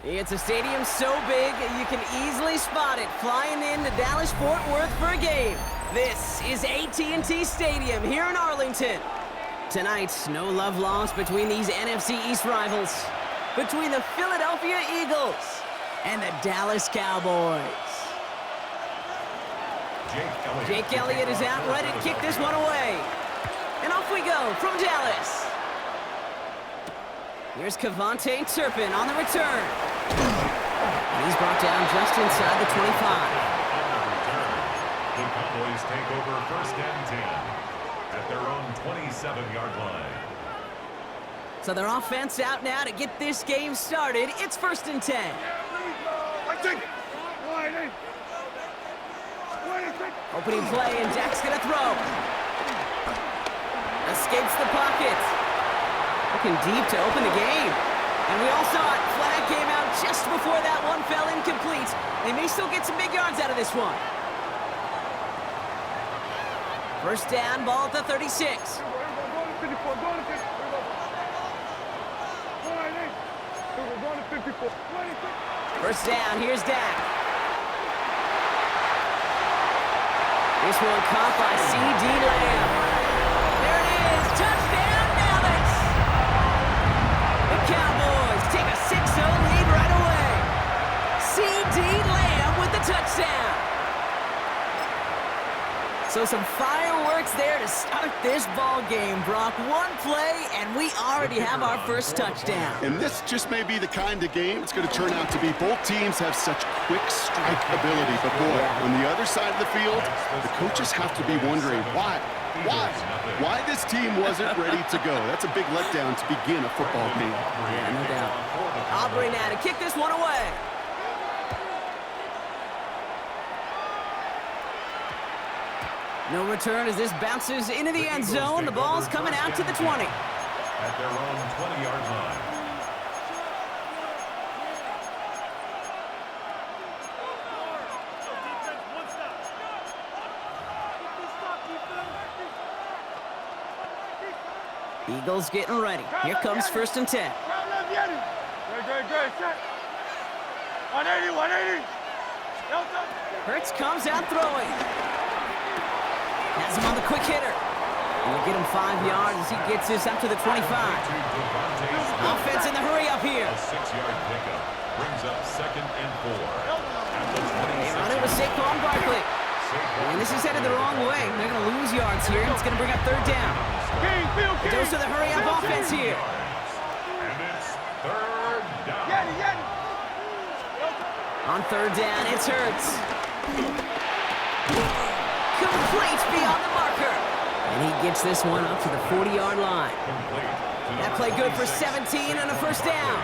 It's a stadium so big, you can easily spot it flying into Dallas-Fort Worth for a game. This is AT&T Stadium here in Arlington. Tonight, no love lost between these NFC East rivals, between the Philadelphia Eagles and the Dallas Cowboys. Jake Elliott is out, ready to kick this one away. And off we go from Dallas. Here's Kevontae Turpin on the return. And he's brought down just inside the 25. The Cowboys take over 1st and 10 at their own 27-yard line. So their offense out now to get this game started. It's 1st and 10. Opening play, and Dak's gonna throw. Escapes the pocket. Looking deep to open the game. And we all saw it. Flag came out just before that one fell incomplete. They may still get some big yards out of this one. 1st down, ball at the 36. First down, here's Dak. This one caught by C.D. Lamb. There it is, touchdown Dallas! The Cowboys take a 6-0 lead right away. C.D. Lamb with the touchdown. So some fireworks there to start this ball game, Brock. One play, and we already have our first touchdown. And this just may be the kind of game it's going to turn out to be. Both teams have such quick strike ability. But, boy, on the other side of the field, the coaches have to be wondering why this team wasn't ready to go. That's a big letdown to begin a football game. Yeah, no doubt. Aubrey now to kick this one away. No return as this bounces into the end zone. The ball's coming out to the 20. At their own 20-yard line. Eagles getting ready. Here comes 1st and 10. Hurts comes out throwing. Has him on the quick hitter. And we'll get him 5 yards as he gets this up to the 25. Offense in the hurry up here. A 6-yard pickup brings up 2nd and 4. At the 26. They run it with Saquon Barkley. And this is headed the wrong way. They're going to lose yards here. It's going to bring up 3rd down. Goes to the hurry up offense here. And it's 3rd down. On 3rd down, it's Hurts. Complete beyond the marker. And he gets this one up to the 40-yard line. That play good for 17 and a 1st down.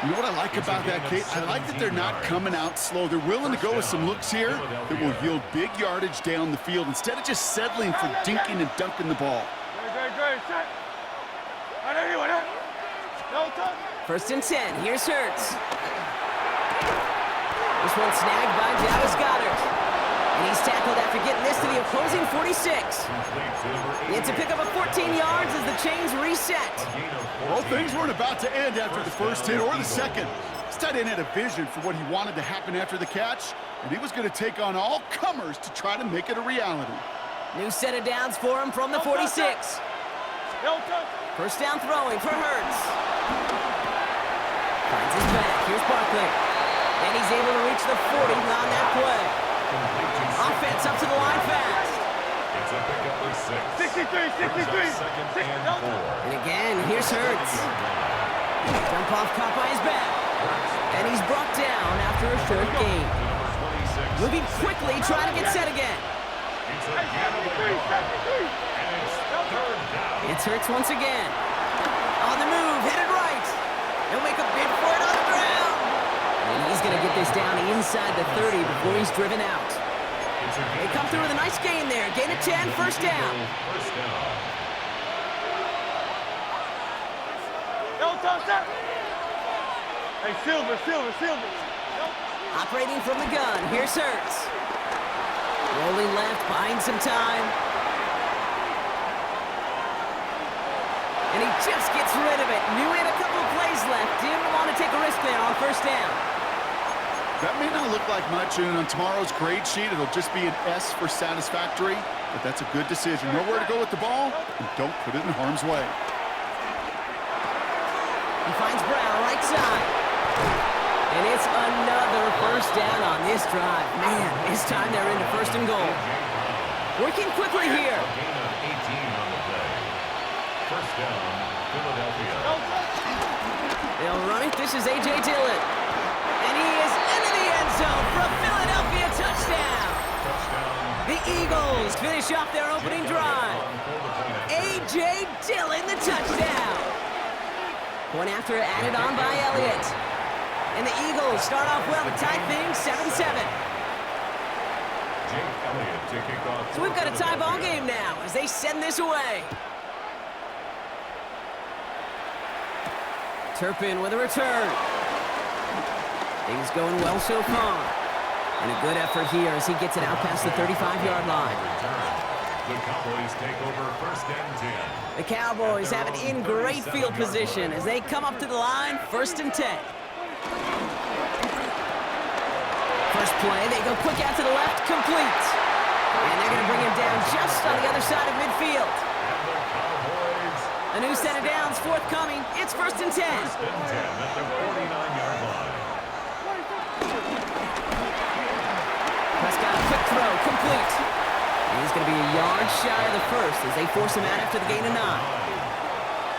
You know what I like about that, Kate? I like that they're not coming out slow. They're willing to go with some looks here that will yield big yardage down the field instead of just settling for dinking and dunking the ball. 1st and 10. Here's Hurts. This one snagged by Dallas Goedert. And he's tackled after getting this to the opposing 46. It's a pickup of 14 yards as the chains reset. Well, things weren't about to end after the first hit or the second. This tight end had a vision for what he wanted to happen after the catch, and he was going to take on all comers to try to make it a reality. New set of downs for him from the 46. 1st down throwing for Hurts. Finds his back. Here's Barkley. And he's able to reach the 40 on that play. Offense up to the line fast. It's a pickup of 6. 2nd and 4. And again, here's Hurts. Dump off caught by his back. And he's brought down after a short gain. Moving quickly, trying to get set again. It's again a pickup. And it's 3rd down. It's Hurts once again. On the move, headed right. He'll make a bid for it on the ground. And he's going to get this down inside the 30 before he's driven out. They come through with a nice gain there. Gain of 10, 1st down. Hey, Silver. Operating from the gun. Here's Hurts. Rolling left, buying some time. And he just gets rid of it. Knew he had a couple of plays left. Didn't want to take a risk there on 1st down. That may not look like much, and on tomorrow's grade sheet, it'll just be an S for satisfactory, but that's a good decision. Know where to go with the ball, and don't put it in harm's way. He finds Brown right side. And it's another first down on this drive. Man, this time they're into first and goal. Working quickly here. A gain of 18 on the play. First down, Philadelphia. They'll run it. This is A.J. Dillon. And he is into the end zone for a Philadelphia touchdown. The Eagles finish off their opening drive. A.J. Dillon, the touchdown. Point after added on by Elliott. And the Eagles start off well to tie things 7-7. So we've got a tie ball game now as they send this away. Turpin with a return. Things going well so far. And a good effort here as he gets it out past the 35-yard line. The Cowboys take over first and 10. The Cowboys have it in great field position as they come up to the line, first and 10. First play, they go quick out to the left, complete. And they're going to bring him down just on the other side of midfield. A new set of downs forthcoming. It's first and 10. First and 10 at the 49-yard line. Prescott, quick throw, complete. And he's going to be a yard shy of the first as they force him out after the gain of 9.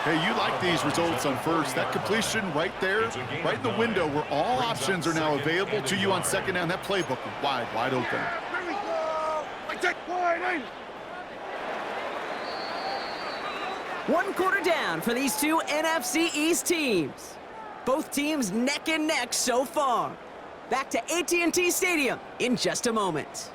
Hey, you like these results on first. That completion right there, right in the window where all options are now available to you on second down. That playbook wide open. One quarter down for these two NFC East teams. Both teams neck and neck so far. Back to AT&T Stadium in just a moment.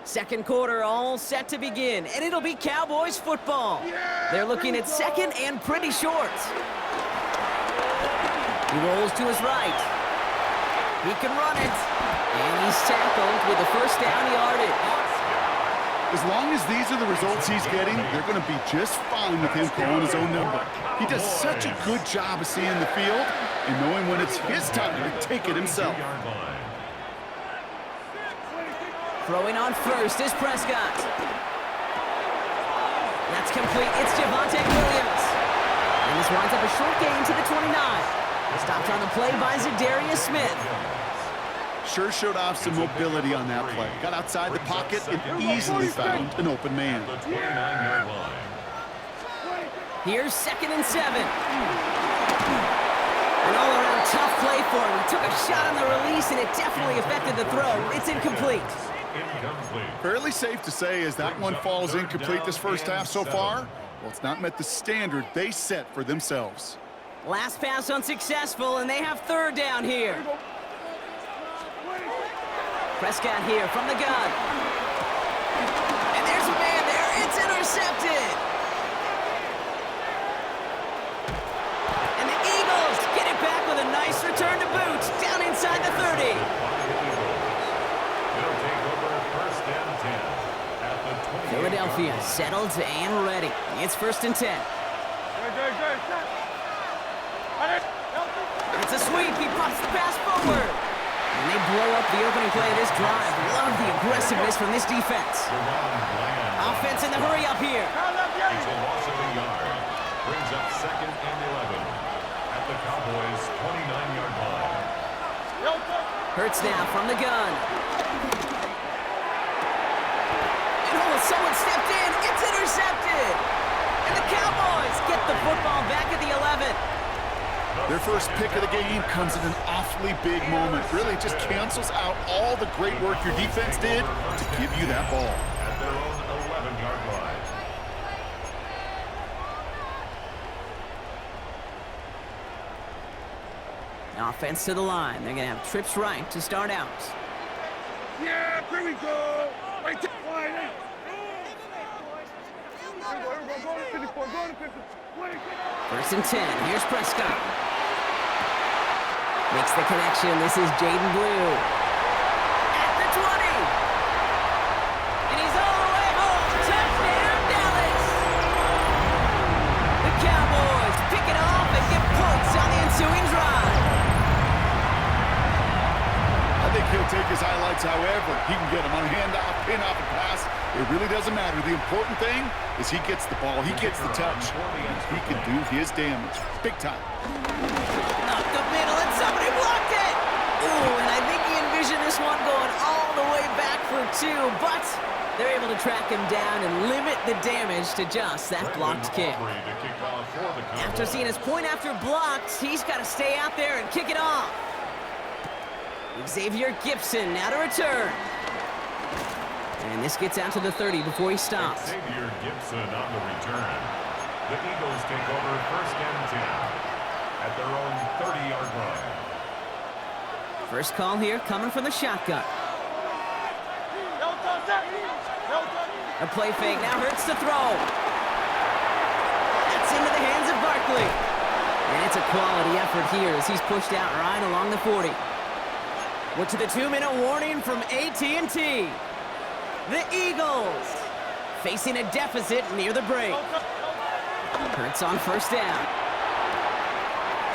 Second quarter all set to begin, and it'll be Cowboys football. They're looking at second and pretty short. He rolls to his right. He can run it. And he's tackled with the first down yardage. As long as these are the results he's getting, they're going to be just fine with him calling his own number. He does such a good job of seeing the field and knowing when it's his time to take it himself. Throwing on first is Prescott. That's complete. It's Javonte Williams. And this winds up a short gain to the 29. Stopped on the play by Zadarius Smith. Sure showed off some mobility on that play. Got outside the pocket and easily found an open man. Here's second and 7. An all-around tough play for him. He took a shot on the release, and it definitely affected the throw. It's incomplete. Fairly safe to say as that one falls incomplete this first half so far. Well, it's not met the standard they set for themselves. Last pass unsuccessful, and they have third down here. Prescott here from the gun. And there's a man there. It's intercepted. And the Eagles get it back with a nice return to boot down inside the 30. Philadelphia settled and ready. It's first and 10. It's a sweep. He pops the pass forward. And they blow up the opening play of this drive. Love the aggressiveness from this defense. Offense in the hurry up here. It's a loss of a yard. Brings up second and 11 at the Cowboys' 29-yard line. Hurts now from the gun. And oh, someone stepped in. It's intercepted. And the Cowboys get the football back at the 11. Their first pick of the game comes at an awfully big moment. Really just cancels out all the great work your defense did to give you that ball. At their own 11-yard line. Offense to the line. They're going to have trips right to start out. Yeah, here we go. Right there. First and 10. Here's Prescott. Makes the connection. This is Jaden Blue. At the 20. And he's all the way home. Touchdown, Dallas. The Cowboys pick it up yards. However, he can get them on a handoff, pin-off, and pass. It really doesn't matter. The important thing is he gets the ball. He gets the touch. He can do his damage. Big time. Up the middle, and somebody blocked it! Ooh, and I think he envisioned this one going all the way back for 2, but they're able to track him down and limit the damage to just that blocked kick. After seeing his point after blocked, he's got to stay out there and kick it off. Xavier Gibson now to return. And this gets out to the 30 before he stops. Xavier Gibson on the return. The Eagles take over 1st and 10 at their own 30-yard line. First call here coming from the shotgun. A play fake now hurts to throw. That's into the hands of Barkley. And it's a quality effort here as he's pushed out right along the 40. We're to the 2-minute warning from AT&T. The Eagles facing a deficit near the break. Hurts on 1st down.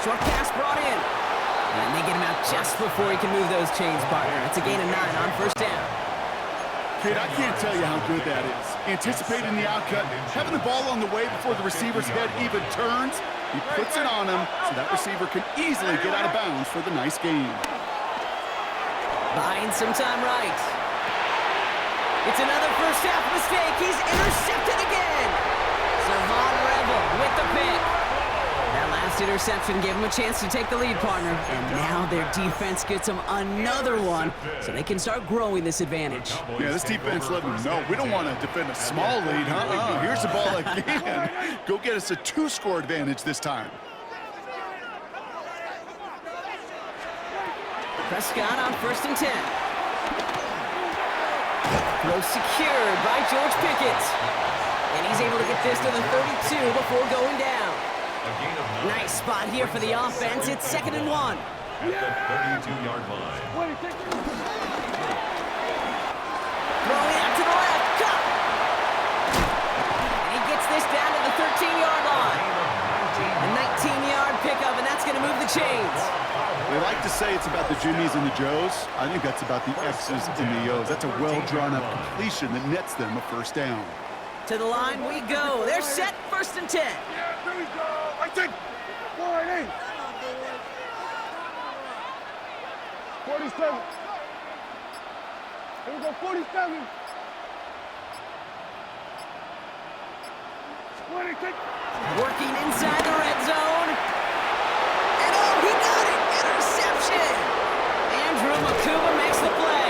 Short pass brought in. And they get him out just before he can move those chains, partner. It's a gain of 9 on 1st down. Kid, I can't tell you how good that is. Anticipating the outcut, having the ball on the way before the receiver's head even turns. He puts it on him so that receiver can easily get out of bounds for the nice gain. Buying some time right. It's another first half mistake. He's intercepted again. Savon Rebel with the pick. That last interception gave him a chance to take the lead, partner. And now their defense gets them another one, so they can start growing this advantage. Yeah, this defense let them know we don't want to defend a small lead, huh? Here's the ball again. Go get us a 2-score advantage this time. Prescott on 1st and 10. Throw secured by George Pickett. And he's able to get this to the 32 before going down. Nice spot here for the offense. It's 2nd and 1. At the 32-yard line. Throwing out to the left. Cut! And he gets this down to the 13-yard line. A 19-yard pickup, and that's going to move the chains. They like to say it's about the Jimmies and the Joes. I think that's about the X's and the O's. That's a well-drawn-up completion that nets them a 1st down. To the line we go. They're set 1st and 10. Yeah, here we go. I think 40. 47. Here we go, 47. 26. Working inside the red zone. And oh, he got it! Interception! Andrew Makuba makes the play.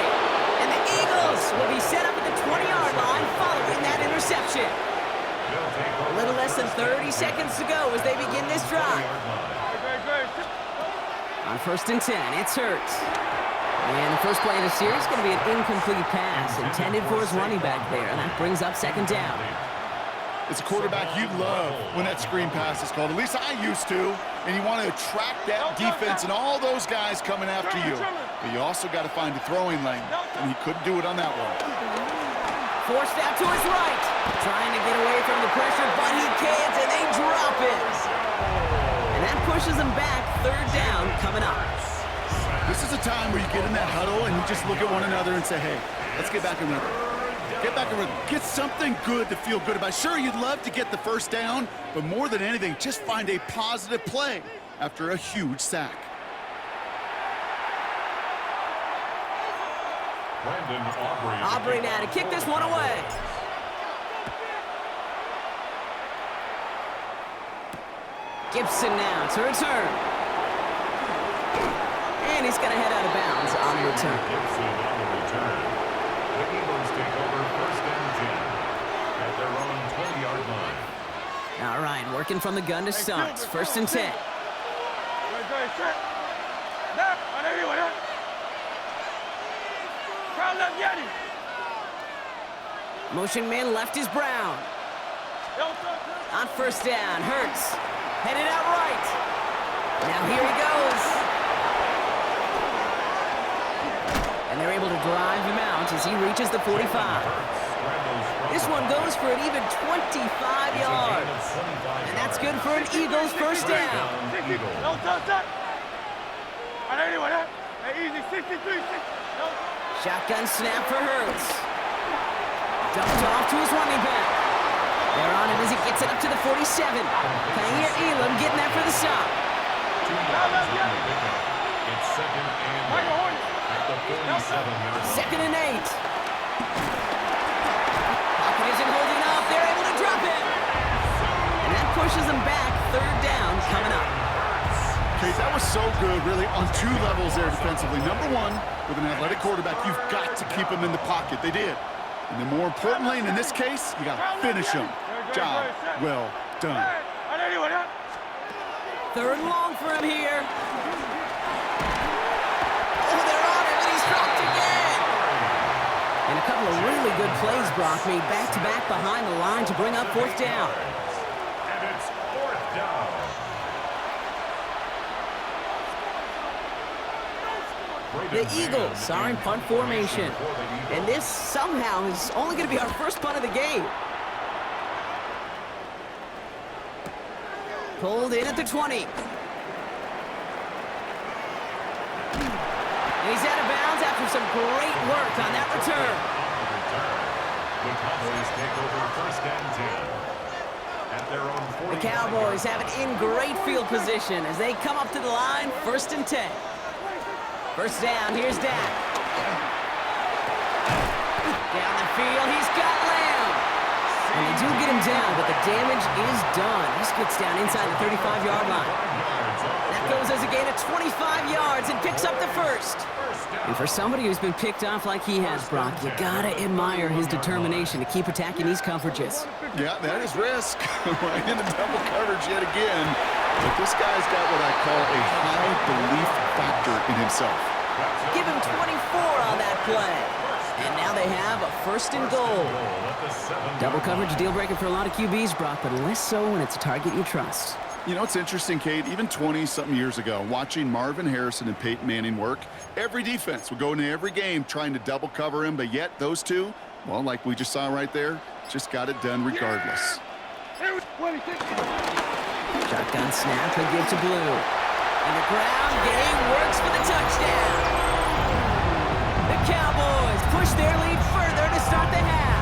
And the Eagles will be set up at the 20-yard line following that interception. A little less than 30 seconds to go as they begin this drive. On 1st and 10, it's Hurts. And the first play of the series is going to be an incomplete pass intended for his running back there. And that brings up 2nd down. As a quarterback, you love when that screen pass is called. At least I used to. And you want to attract that defense and all those guys coming after you. But you also got to find a throwing lane. And he couldn't do it on that one. Forced out to his right. Trying to get away from the pressure, but he can't, and they drop it. And that pushes him back. 3rd down coming up. This is a time where you get in that huddle and you just look at one another and say, hey, let's get back in rhythm. Get back in rhythm. Get something good to feel good about. Sure, you'd love to get the 1st down, but more than anything, just find a positive play after a huge sack. Aubrey now to kick this one away. Gibson now to return. And he's going to head out of bounds on the return. Gibson on the return. The Eagles take over 1st and 10 at their own 20-yard line. All right, working from the gun to start. 1st and 10. Motion man left is Brown. On 1st down, Hurts. Headed out right. Now here he goes. And they're able to drive him out as he reaches the 45. This one goes for an even 25 yards. And that's good for an Eagles 1st down. Shotgun snap for Hurts. Dumped off to his running back. They're on him as he gets it up to the 47. Kaiir Elam getting there for the stop. 2 yards on the pickup. It's second and 8 at the 47-yard line. Second and 8. Pocket isn't holding up. They're able to drop it. And that pushes them back. Third down coming up. Okay, that was so good, really, on 2 levels there defensively. Number one, with an athletic quarterback, you've got to keep him in the pocket. They did. And then more importantly, and in this case, you got to finish him. Job well done. Third and long for him here. Oh, they're on him, and he's dropped again. And a couple of really good plays, Brock, made back-to-back behind the line to bring up fourth down. And it's fourth down. The Eagles are in punt formation. And this somehow is only going to be our first punt of the game. Pulled in at the 20. And he's out of bounds after some great work on that return. The Cowboys take over first and 10 at their own 40. The Cowboys have it in great field position as they come up to the line, first and 10. First down, here's Dak. Down the field, he's got Lamb. And they do get him down, but the damage is done. This gets down inside the 35-yard line. That goes as a gain of 25 yards and picks up the first. And for somebody who's been picked off like he has, Brock, you gotta admire his determination to keep attacking these coverages. Yeah, that is risk. Right into double coverage yet again. But this guy's got what I call a high belief factor in himself. Give him 24 on that play. And now they have a first and goal. Double coverage deal breaker for a lot of QBs, Brock, but less so when it's a target you trust. You know, it's interesting, Kate, even 20-something years ago, watching Marvin Harrison and Peyton Manning work, every defense would go into every game trying to double cover him, but yet those two, well, like we just saw right there, just got it done regardless. Shotgun snap, he'll give to Blue. And the ground game works for the touchdown. The Cowboys push their lead further to start the half.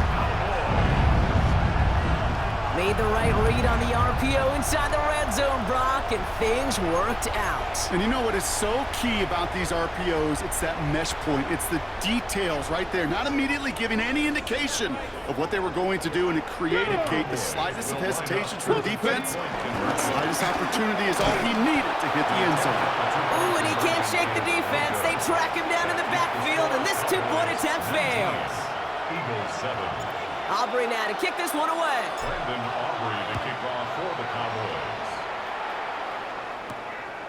Made the right read on the RPO inside the red zone, Brock, and things worked out. And you know what is so key about these RPOs? It's that mesh point. It's the details right there, not immediately giving any indication of what they were going to do, and it created, Kate, the slightest of hesitations for the defense. The slightest opportunity is all he needed to hit the end zone. Ooh, and he can't shake the defense. They track him down in the backfield, and this two-point attempt fails. Eagles 7. Aubrey now to kick this one away. Brandon Aubrey to kick off for the Cowboys.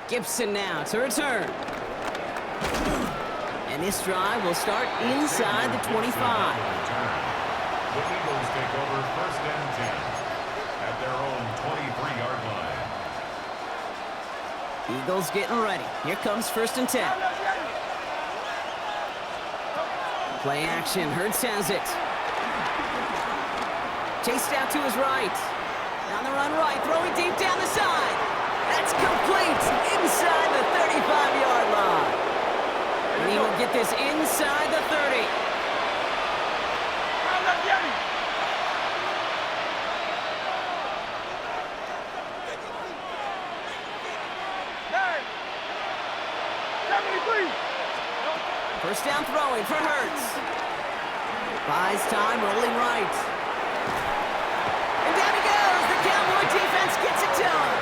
Gibson now to return. And this drive will start inside the 25. The Eagles take over first and 10 at their own 23-yard line. Eagles getting ready. Here comes first and 10. Play action. Hurts has it. Chased out to his right. Down the run right. Throwing deep down the side. That's complete inside the 35-yard line. And he will get this inside the 30. First down throwing for Hurts. Buys time, rolling right. And down he goes. The Cowboy defense gets it done.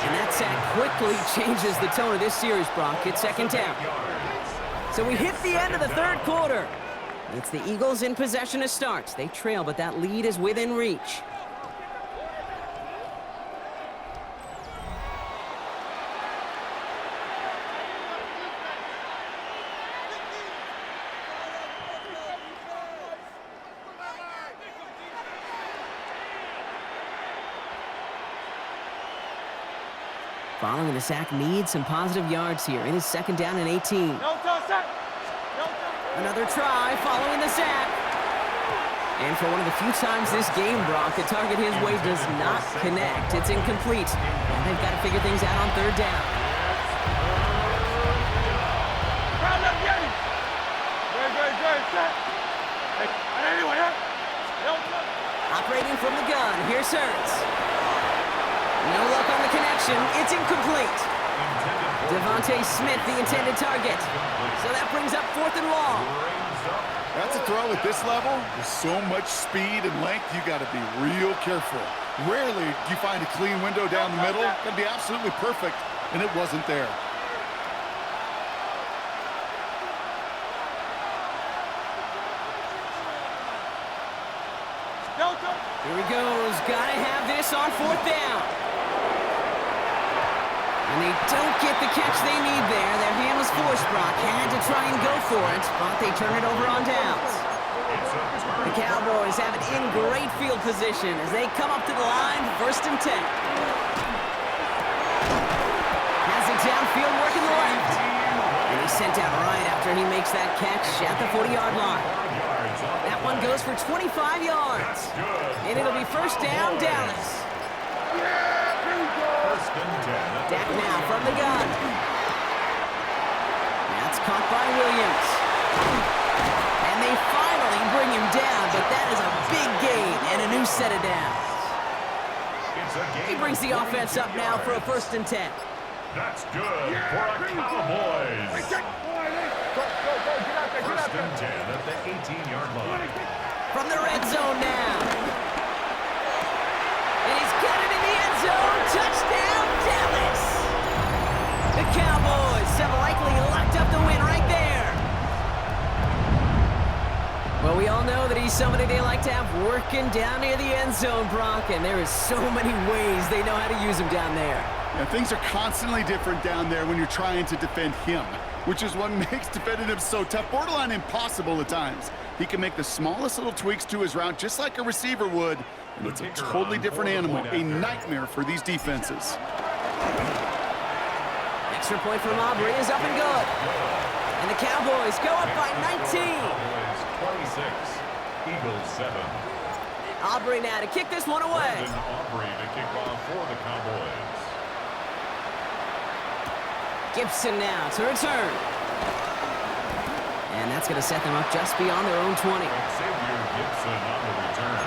And that sack quickly changes the tone of this series, Brock. It's second down. So we hit the end of the third quarter. It's the Eagles in possession to start. They trail, but that lead is within reach. Following the sack needs some positive yards here. It is second down and 18. Another try following the sack. And for one of the few times this game, Brock, the target his way does not connect. It's incomplete. And they've got to figure things out on third down. Operating from the gun. Here's Hurts. No luck on the connection. It's incomplete. Devontae Smith, the intended target. So that brings up 4th and long. That's a throw at this level. There's so much speed and length, you got to be real careful. Rarely do you find a clean window down the middle. Got to be absolutely perfect, and it wasn't there. Here he goes. Gotta have this on 4th down. And they don't get the catch they need there. Their hand was forced. Brock had to try and go for it, but they turn it over on downs. The Cowboys have it in great field position as they come up to the line, 1st and 10. Has it downfield, working the left. And he's sent out right after he makes that catch at the 40-yard line. That one goes for 25 yards. And it'll be 1st down, Dallas. Dak now from the gun. That's caught by Williams. And they finally bring him down, but that is a big gain and a new set of downs. He brings the offense up now for a 1st and 10. That's good for a Cowboys. 1st and 10 at the 18-yard line. From the red zone now. And he's got it in the end zone. Touchdown, Dallas. The Cowboys have likely locked up the win right there. Well, we all know that he's somebody they like to have working down near the end zone, Brock, and there is so many ways they know how to use him down there. Yeah, things are constantly different down there when you're trying to defend him, which is what makes defending him so tough, borderline impossible at times. He can make the smallest little tweaks to his route just like a receiver would, and it's a totally different animal, a nightmare for these defenses. Extra point from Aubrey is up and good. And the Cowboys go up by 19. Cowboys 26, Eagles 7. Aubrey now to kick this one away. Aubrey to kick off for the Cowboys. Gibson now to return. And that's going to set them up just beyond their own 20. Xavier Gibson on the return.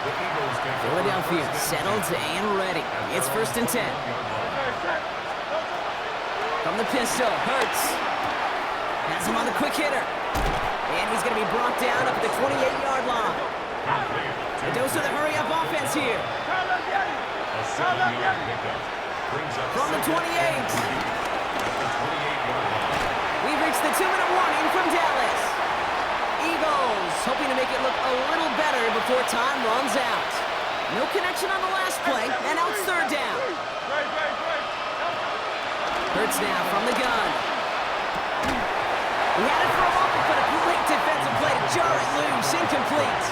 The Eagles take Philadelphia settled and ready. It's 1st and 10. From the pistol, Hurts. Has him on the quick hitter. And he's going to be brought down up at the 28-yard line. A dose of the hurry-up offense here. A 7-yard pickup. From the 28. We've reached the 2-minute warning from Dallas. Eagles hoping to make it look a little better before time runs out. No connection on the last play, and now it's 3rd down. Hurts now from the gun. He had it for a moment, but a great defensive play to jar it loose. Incomplete.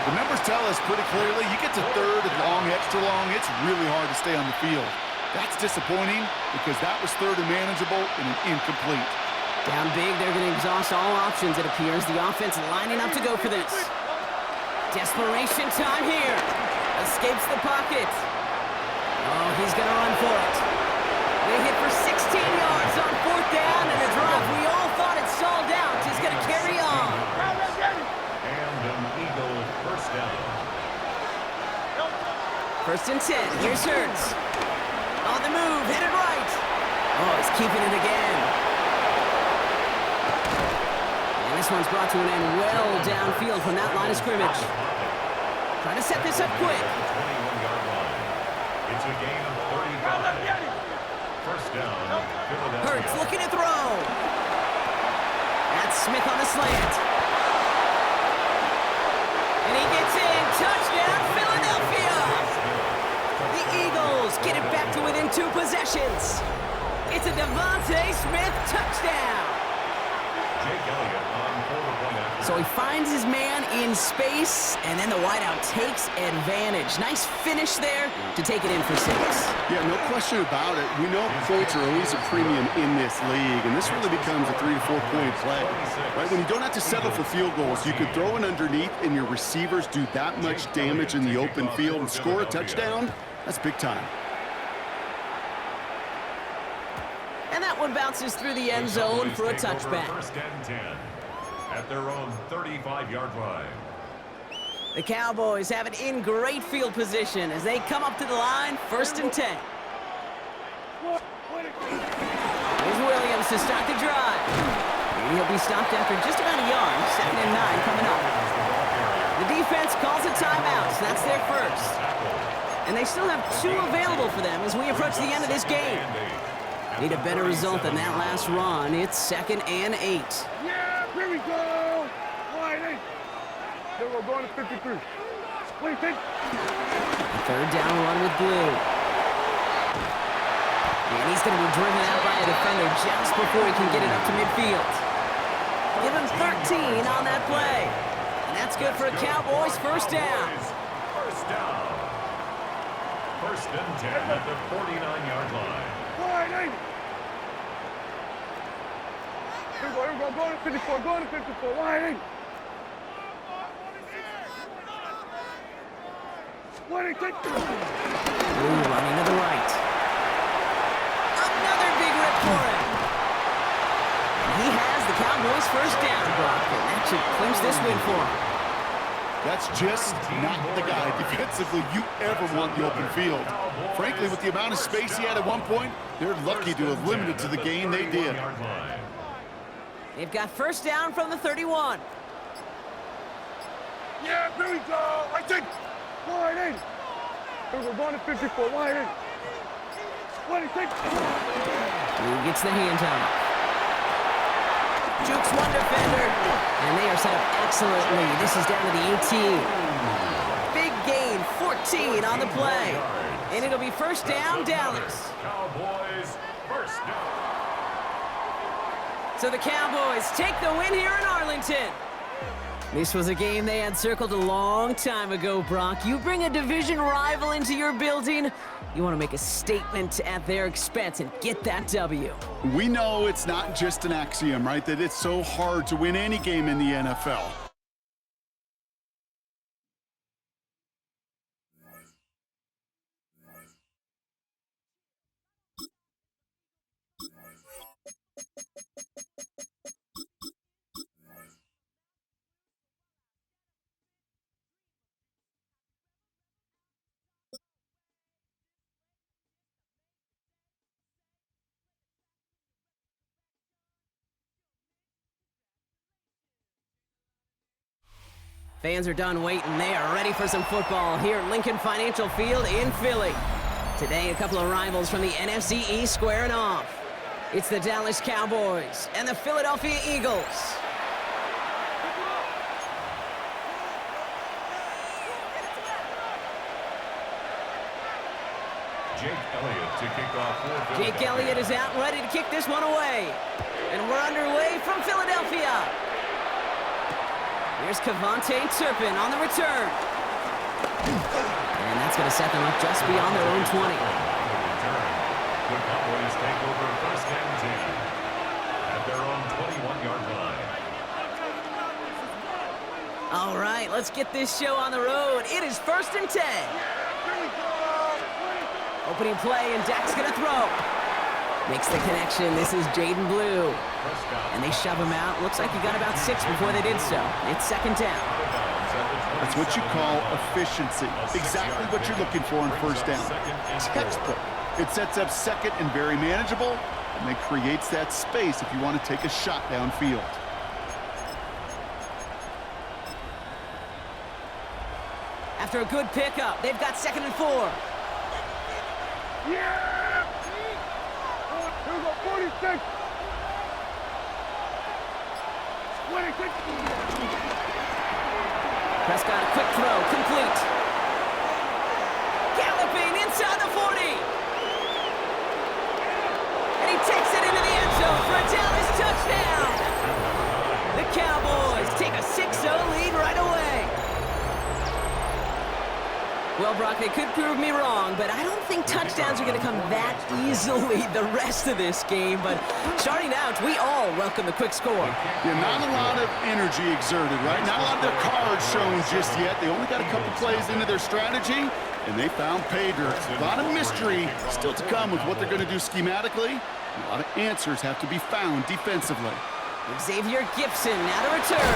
The numbers tell us pretty clearly, you get to 3rd and long, extra long, it's really hard to stay on the field. That's disappointing because that was 3rd and manageable and an incomplete. Down big, they're going to exhaust all options, it appears. The offense lining up to go for this. Desperation time here. Escapes the pocket. Oh, he's going to run for it. They hit for 16 yards on 4th down, and a drive we all thought it stalled out is going to carry on. And an Eagle 1st down. 1st and 10. Here's Hurts. On the move, headed right. Oh, he's keeping it again. And this one's brought to an end well downfield from that line of scrimmage. Trying to set this up quick. 21-yard line. It's a gain of 35. 1st down, Philadelphia. Hurts looking to throw. That's Smith on the slant. And he gets in. Touchdown, Philadelphia. The Eagles get it back to within 2 possessions. It's a Devontae Smith touchdown. Jake Elliott on 4-point after. So he finds his man in space, and then the wideout takes advantage. Nice finish there to take it in for 6. Yeah, no question about it. We know points are always a premium in this league, and this really becomes a 3 to 4 point play. Right? When you don't have to settle for field goals, you can throw it underneath, and your receivers do that much damage in the open field and score a touchdown. That's big time. And that one bounces through the end zone for a touchback. 1st and 10 at their own 35-yard line. The Cowboys have it in great field position as they come up to the line, 1st and 10. Here's Williams to start the drive. And he'll be stopped after just about a yard. 2nd and 9 coming up. The defense calls a timeout, so that's their first. And they still have 2 available for them as we approach the end of this game. Need a better result than that last run. It's 2nd and 8. Yeah, here we go. Wide 8. Then we're going to 53. What do you think? 3rd down run with Blue. And he's going to be driven out by a defender just before he can get it up to midfield. Give him 13 on that play. And that's good for a Cowboys 1st down. First down. 1st and 10 at the 49-yard line. Wide 8. Here we go, going to 54, going to 54, wide 8. Wide 8, take. Blue running to the right. Another big rip for him. And he has the Cowboys 1st down, Brock, and that should clinch this win for him. That's just not the guy defensively you ever want the open field. Frankly, with the amount of space he had at one point, they're lucky to have limited to the game they did. They've got 1st down from the 31. Yeah, here we go. I think. Wide 8. Here we go, going to 54, wide 8. Wide 8, take. Blue gets the hand on. Jukes one defender, and they are set up excellently. This is down to the 18. Big gain, 14 on the play. And it'll be 1st down, Dallas. Cowboys, 1st down. So the Cowboys take the win here in Arlington. This was a game they had circled a long time ago, Brock. You bring a division rival into your building, you want to make a statement at their expense and get that W. We know it's not just an axiom, right, that it's so hard to win any game in the NFL. Fans are done waiting. They are ready for some football here at Lincoln Financial Field in Philly. Today, a couple of rivals from the NFC East squaring off. It's the Dallas Cowboys and the Philadelphia Eagles. Jake Elliott to kick off for Philadelphia. Jake Elliott is out and ready to kick this one away. And we're underway from Philadelphia. Here's Kevontae Turpin on the return. And that's going to set them up just beyond their own 20. The Cowboys take over 1st and 10 at their own 21-yard line. All right, let's get this show on the road. It is 1st and 10. Opening play, and Dak's going to throw. Makes the connection. This is Jaden Blue. And they shove him out. Looks like he got about 6 before they did so. It's 2nd down. That's what you call efficiency. Exactly what you're looking for in 1st down. Textbook. It sets up 2nd and very manageable, and it creates that space if you want to take a shot downfield. After a good pickup, they've got 2nd and 4. Yeah! Here we go, 46. 26. Prescott, a quick throw, complete. Galloping inside the 40. And he takes it into the end zone for a Dallas touchdown. The Cowboys take a 6-0 lead right away. Well, Brock, they could prove me wrong, but I don't think touchdowns are going to come that easily the rest of this game. But starting out, we all welcome the quick score. Yeah, not a lot of energy exerted, right? Not a lot of their cards shown just yet. They only got a couple plays into their strategy, and they found pay dirt. A lot of mystery still to come with what they're going to do schematically. A lot of answers have to be found defensively. Xavier Gipson now to return.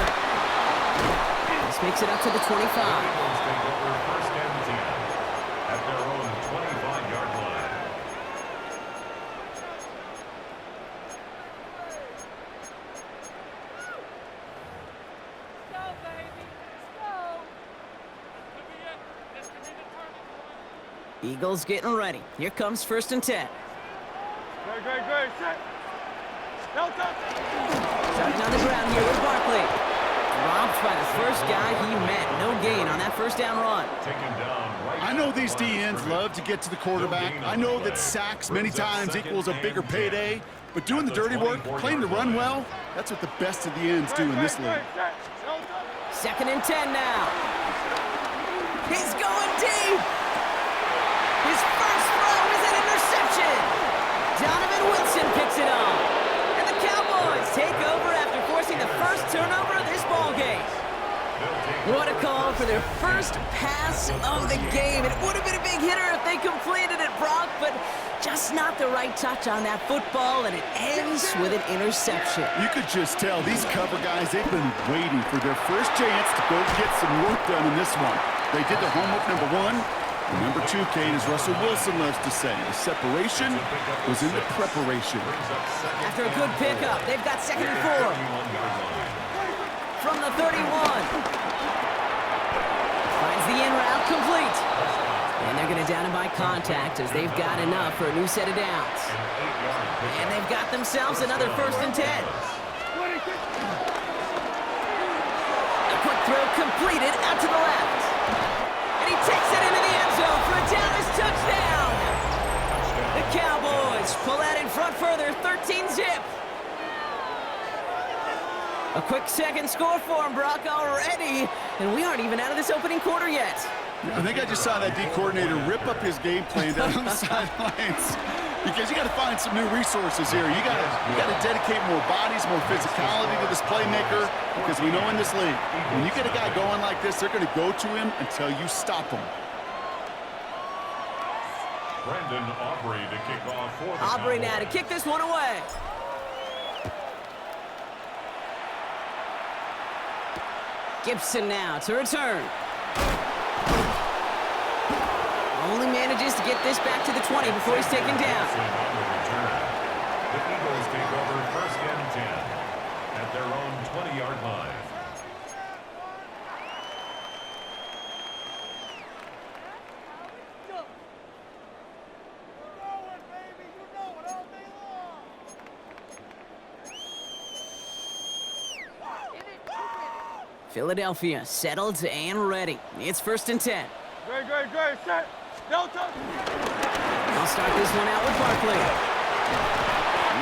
His Cowboys makes it up to the 25. Eagles take over first and 10 at their own 25-yard line. Let's go, baby. Let's go. Eagles getting ready. Here comes first and 10. Great. Set. Delta. Starting on the ground here with Barkley. Dropped by the first guy he met. No gain on that first down run. Taken down right. I know these DNs love to get to the quarterback. I know that sacks many times equals a bigger payday, but doing the dirty work, playing to run well, that's what the best of the ends do in this league. Second and 10 now. He's going deep. His first throw is an interception. Donovan Wilson picks it up. And the Cowboys take over after forcing the first turnover of this ballgame. What a call for their first pass of the game. It would have been a big hitter if they completed it, Brock, but just not the right touch on that football, and it ends with an interception. You could just tell these cover guys, they've been waiting for their first chance to go get some work done in this one. They did the homework, number one. And number two, Kate, as Russell Wilson loves to say, the separation was in the preparation. After a good pickup, they've got second and 4. From the 31. Finds the in route complete. And they're going to down him by contact as they've got enough for a new set of downs. And they've got themselves another first and 10. A quick throw completed out to the left. And he takes it into the end zone for a Dallas touchdown. The Cowboys pull that in front further, 13-zip. A quick second score for him, Brock, already. And we aren't even out of this opening quarter yet. I think I just saw that D coordinator rip up his game plan down on the sidelines. Because you got to find some new resources here. You got to dedicate more bodies, more physicality to this playmaker. Because we know in this league, when you get a guy going like this, they're going to go to him until you stop him. Brendan Aubrey to kick off for the Aubrey Cowboys. now to kick this one away. Gibson now to return. Only manages to get this back to the 20 before he's taken down. The Eagles take over first and 10 at their own 20-yard line. Philadelphia settled and ready. It's first and 10. Great. Set. Delta. I'll start this one out with Barkley.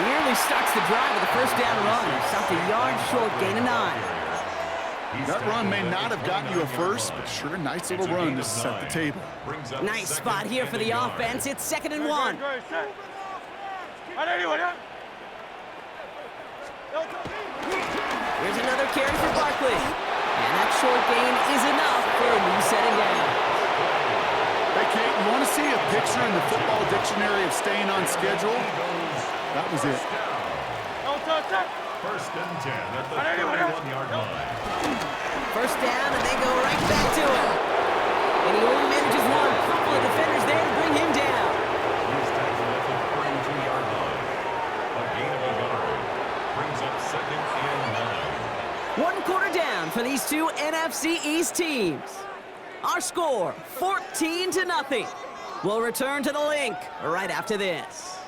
Nearly starts the drive with a first down run. Stopped a yard short, gain of 9. That run may not have gotten you a first, but sure, nice little run to set the table. Nice spot here for the offense. It's second and 1. Great. Set. Anyone, yeah? Delta. Here's another carry for Barkley. And that short gain is enough for a new set of downs. Hey, Kate, you want to see a picture in the football dictionary of staying on schedule? That was it. Delta, set. First and 10 at the 31-yard line. First down, and they go right back to it. And he only manages one. A couple of defenders there to bring him down. He's tackled at the 32-yard line. A gain of a yard brings up second and 9. One quarter down for these two NFC East teams. Our score, 14-0. We'll return to the link right after this.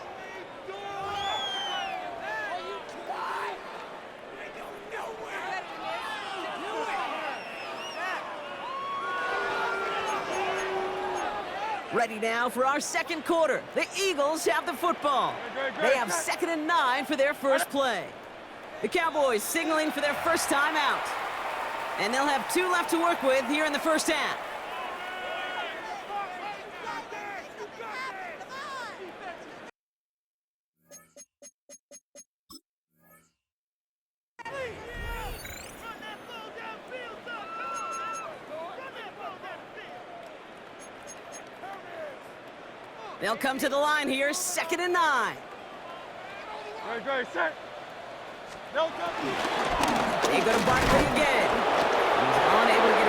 Ready now for our second quarter. The Eagles have the football. They have second and 9 for their first play. The Cowboys signaling for their first time out. And they'll have 2 left to work with here in the first half. They'll come to the line here, second and 9. Great. Set. Delta. They go to Barkley again. He's unable to get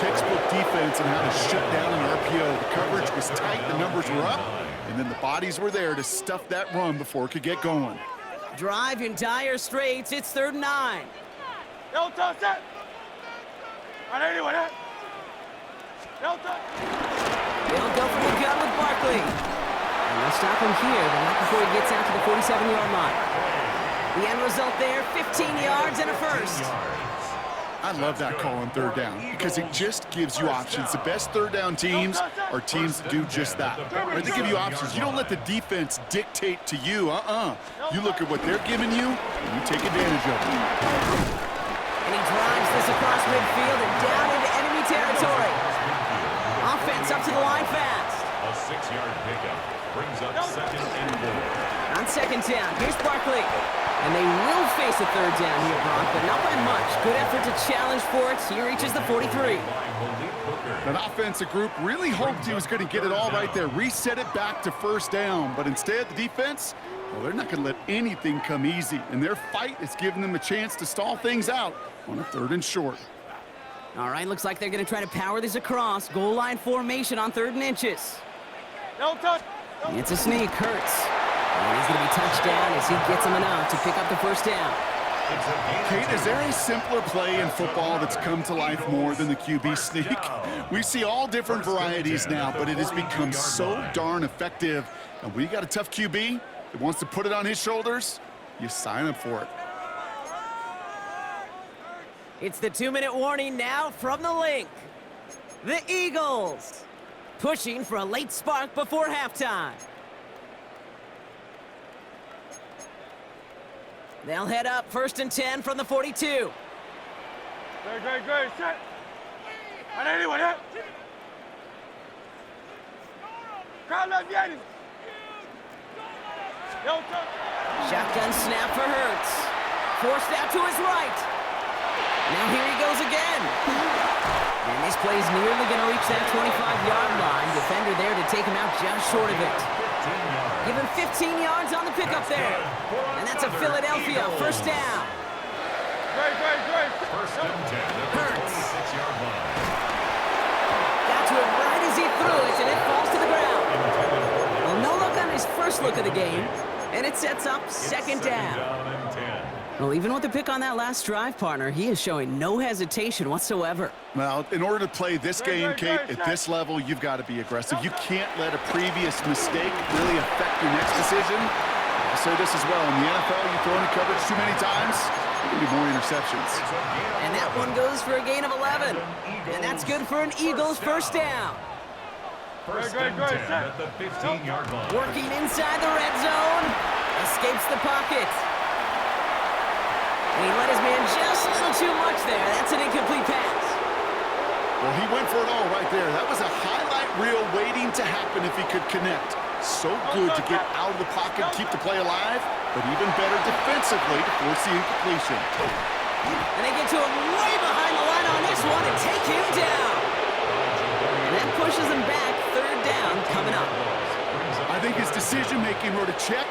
textbook defense and how to shut down an RPO. The coverage was tight, the numbers were up, and then the bodies were there to stuff that run before it could get going. Drive in dire straits. It's 3rd and 9. Delta, set. And anyway, Delta. They'll go for the gun with Barkley. And they'll stop him here, but not before he gets out to the 47-yard line. The end result there, 15 yards and a first. I love that call on 3rd down because it just gives you options. The best 3rd down teams are teams that do just that. Right? They give you options. You don't let the defense dictate to you. You look at what they're giving you, and you take advantage of it. And he drives this across midfield and down into enemy territory. Offense up to the line fast. A 6-yard pickup brings up 2nd and 4. On 2nd down, here's Barkley. And they will face a 3rd down here, Brock, but not by much. Good effort to challenge for it. He reaches the 43. That offensive group really hoped he was going to get it all right there, reset it back to 1st down. But instead, the defense, well, they're not going to let anything come easy. And their fight is giving them a chance to stall things out on a 3rd and short. All right, looks like they're going to try to power this across. Goal line formation on 3rd and inches. Don't touch. It's a sneak, Hurts. And he's going to be touched down as he gets him enough to pick up the 1st down. Kate, is there a simpler play in football that's come to life more than the QB sneak? We see all different varieties now, but it has become so darn effective. And when you got a tough QB that wants to put it on his shoulders, you sign up for it. It's the 2-minute warning now from the link. The Eagles pushing for a late spark before halftime. They'll head up 1st and 10 from the 42. Great, set. And anyway, Carlos Yannis. Delta. Shotgun snap for Hurts. Forced out to his right. Now here he goes again. And this play's nearly going to reach that 25-yard line. Defender there to take him out just short of it. Give him 15 yards on the pickup there. And that's a Philadelphia 1st down. Great. 1st and 10 at the 26-yard line. Got to it right as he threw it, and it falls to the ground. Well, no look on his first look of the game, and it sets up 2nd down. Well, even with the pick on that last drive, partner, he is showing no hesitation whatsoever. Well, in order to play this game, Kate, at this level, you've got to be aggressive. You can't let a previous mistake really affect your next decision. I'll say this as well. In the NFL, you throw into coverage too many times, you're going to be more interceptions. And that one goes for a gain of 11. And that's good for an Eagles 1st down. 1st and 10 at the 15-yard line. Working inside the red zone. Escapes the pocket. And he let his man just a little too much there. That's an incomplete pass. Well, he went for it all right there. That was a highlight reel waiting to happen if he could connect. So good to get out of the pocket and keep the play alive, but even better defensively to force the incompletion. And they get to him way behind the line on this one and take him down. And that pushes him back. 3rd down coming up. I think his decision-making wrote a check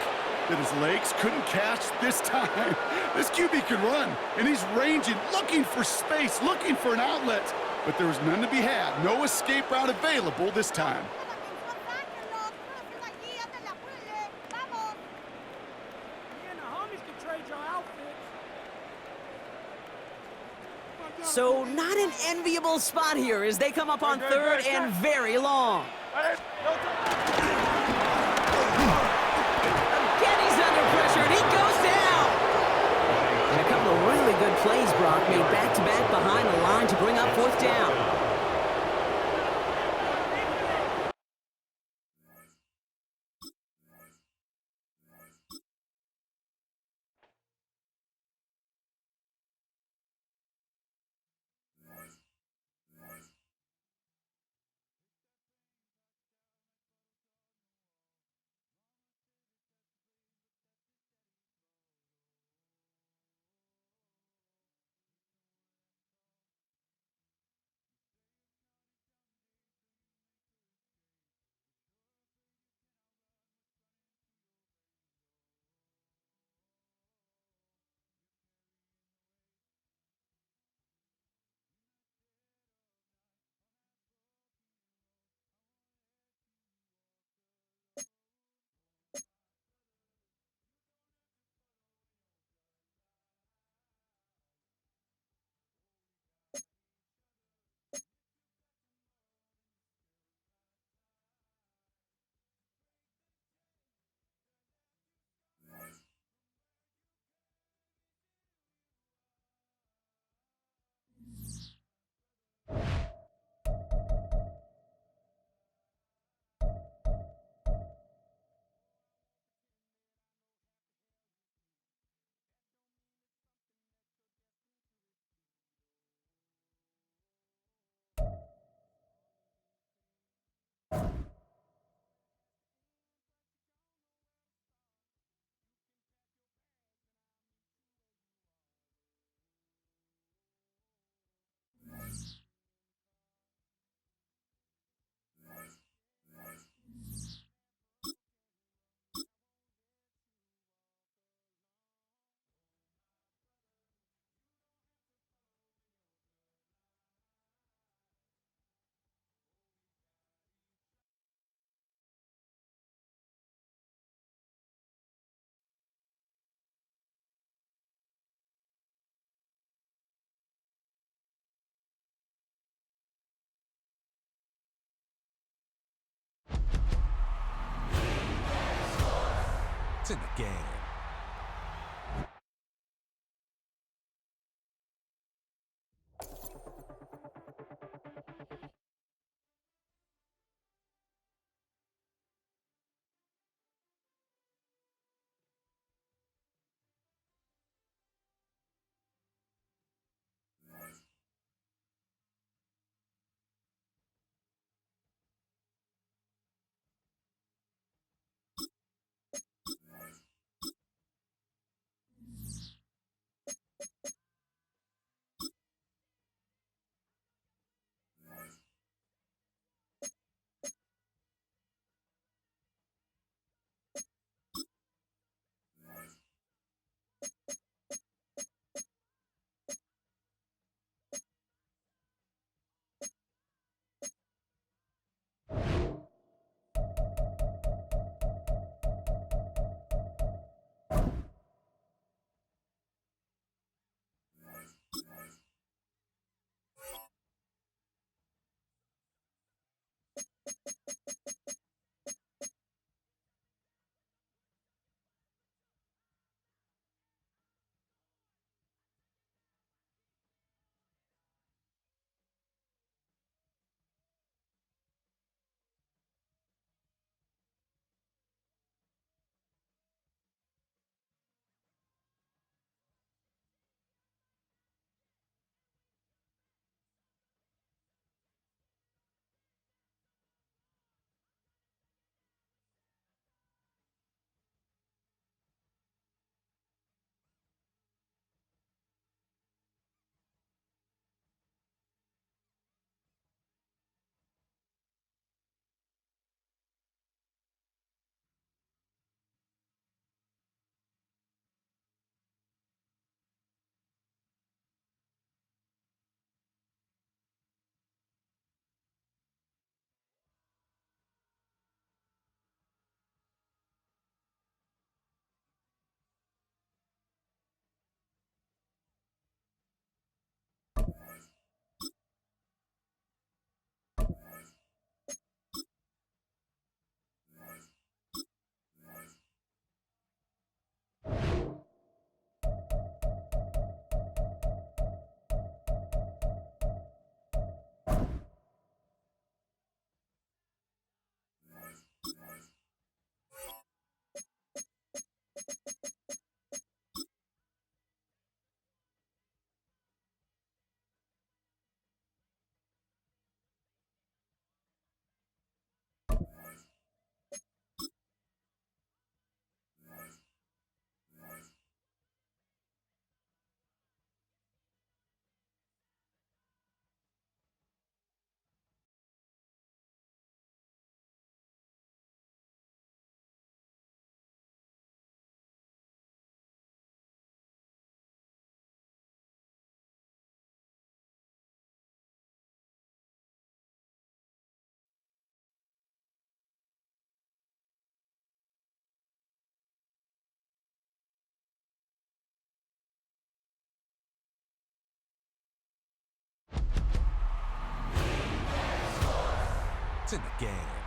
that his legs couldn't catch this time. This QB can run, and he's ranging, looking for space, looking for an outlet. But there was none to be had. No escape route available this time. So not an enviable spot here as they come up on 3rd and very long. Again, he's under pressure, and he goes down. And a couple of really good plays, Brock, made back-to-back behind the line to bring up 4th down. in the game. It's in the game.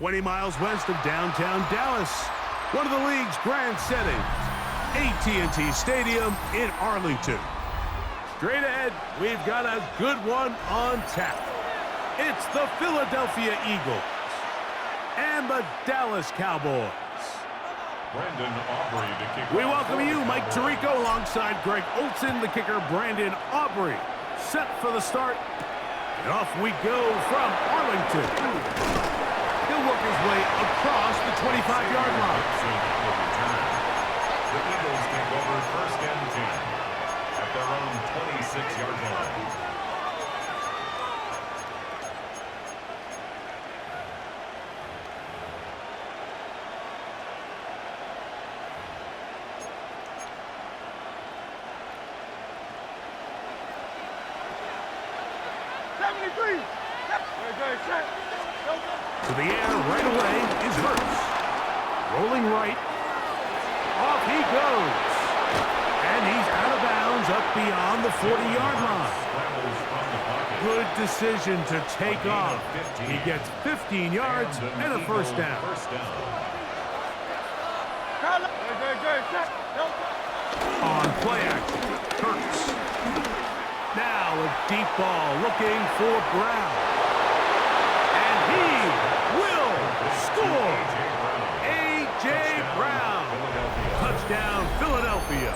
20 miles west of downtown Dallas, one of the league's grand settings, AT&T Stadium in Arlington. Straight ahead, we've got a good one on tap. It's the Philadelphia Eagles and the Dallas Cowboys. Brandon Aubrey to kick We off welcome you, for Mike the Cowboys. Tirico, alongside Greg Olson, the kicker, Brandon Aubrey. Set for the start. And off we go from Arlington. He'll work his way across the 25-yard line. The Eagles take over first and 10 at their own 26-yard line. To the air right away is Hurts. Rolling right. Off he goes. And he's out of bounds up beyond the 40-yard line. Good decision to take off. He gets 15 yards and a first down. On play action, Hurts. Now a deep ball looking for Brown. And he will score. A.J. Brown. Touchdown, Philadelphia.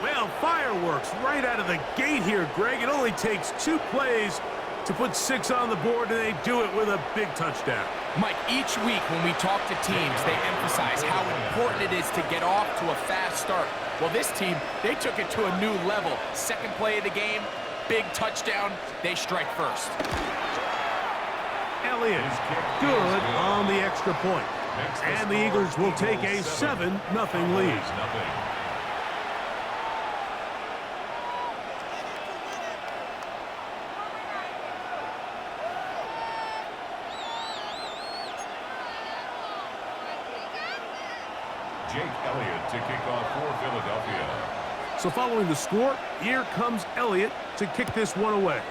Well, fireworks right out of the gate here, Greg. It only takes 2 plays to put 6 on the board, and they do it with a big touchdown. Mike, each week when we talk to teams, they emphasize how important it is to get off to a fast start. Well, this team, they took it to a new level. Second play of the game, big touchdown, they strike first. Elliott, good on the extra point. And the Eagles will take a 7-0 lead. Jake Elliott to kick off for Philadelphia. So following the score, here comes Elliott to kick this one away.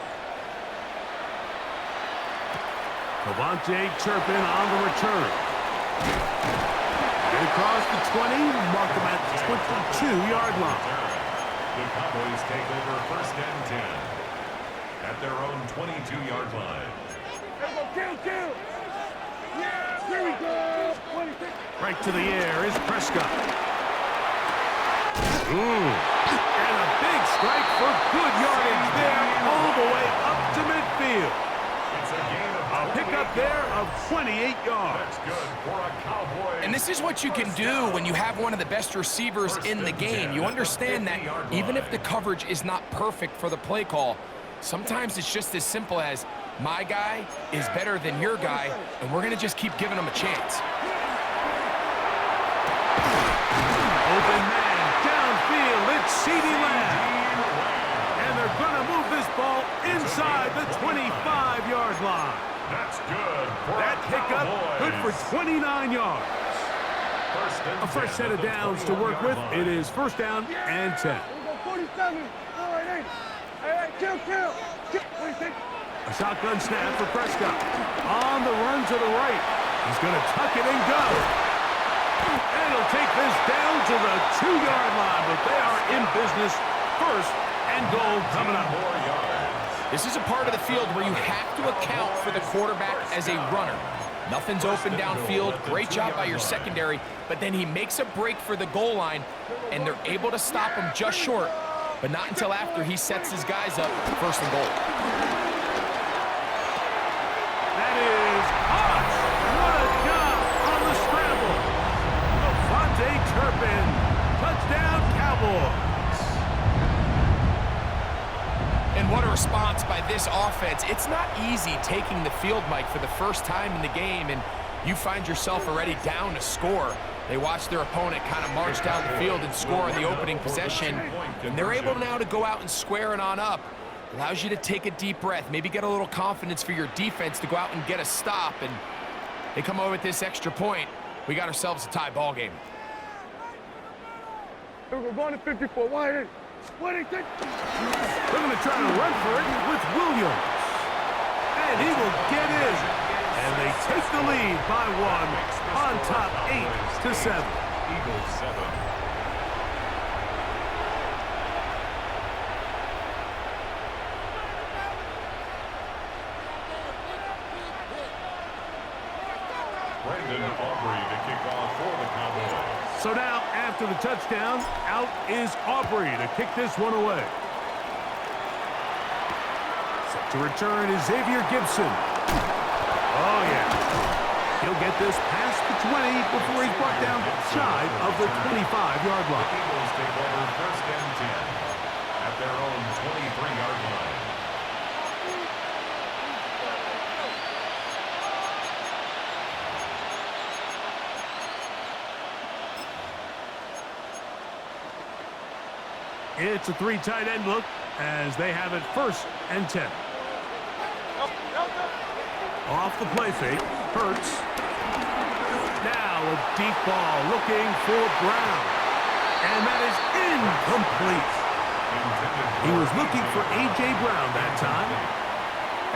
Cavante Turpin on the return. And across the 20, mark him at the 22-yard line. The Cowboys take over first and 10 at their own 22-yard line. Kill! Yeah, here we go! 26. Right to the air is Prescott. Ooh. And a big strike for good yardage there, all the way up to midfield. It's a gain of A pickup there of 28 yards. That's good for a Cowboy. And this is what you can do when you have one of the best receivers in the game. You understand that even if the coverage is not perfect for the play call, sometimes it's just as simple as, my guy is better than your guy, and we're going to just keep giving him a chance. Open man, downfield, it's CeeDee Lamb. And they're going to move this ball inside the 25-yard line. That's good for That pickup, good for 29 yards. A fresh set of downs to work with. It is first down and 10. We'll go 47. All right, hey, kill. 26. A shotgun snap for Prescott. On the run to the right. He's going to tuck it and go. And he'll take this down to the 2-yard line, but they are in business. First and goal coming up. This is a part of the field where you have to account for the quarterback as a runner. Nothing's open downfield. Great job by your secondary, but then he makes a break for the goal line, and they're able to stop him just short, but not until after he sets his guys up first and goal. That is hot. What a job on the scramble. Cavante Turpin. Touchdown, Cowboys. And what a response by this offense. It's not easy taking the field, Mike, for the first time in the game, and you find yourself already down a score. They watch their opponent kind of march down the field and score in the opening possession, and they're able now to go out and square it on up. Allows you to take a deep breath, maybe get a little confidence for your defense to go out and get a stop, and they come over with this extra point. We got ourselves a tie ball game. We're going to 54. Wide in. 26. They're going to try to run for it with Williams. And he will get in. And they take the lead by 1 on top 8-7. Eagles 7. Brendan Aubrey to kick off for the Cowboys. So now, after the touchdown, out is Aubrey to kick this one away. Set to return is Xavier Gibson. Oh, yeah. He'll get this past the 20 before he's brought down shy of the 25-yard line. The Eagles take over first and 10 at their own 23-yard line. It's a 3 tight end look as they have it first and 10. Off the play fake, Hurts. Now a deep ball looking for Brown. And that is incomplete. He was looking for A.J. Brown that time.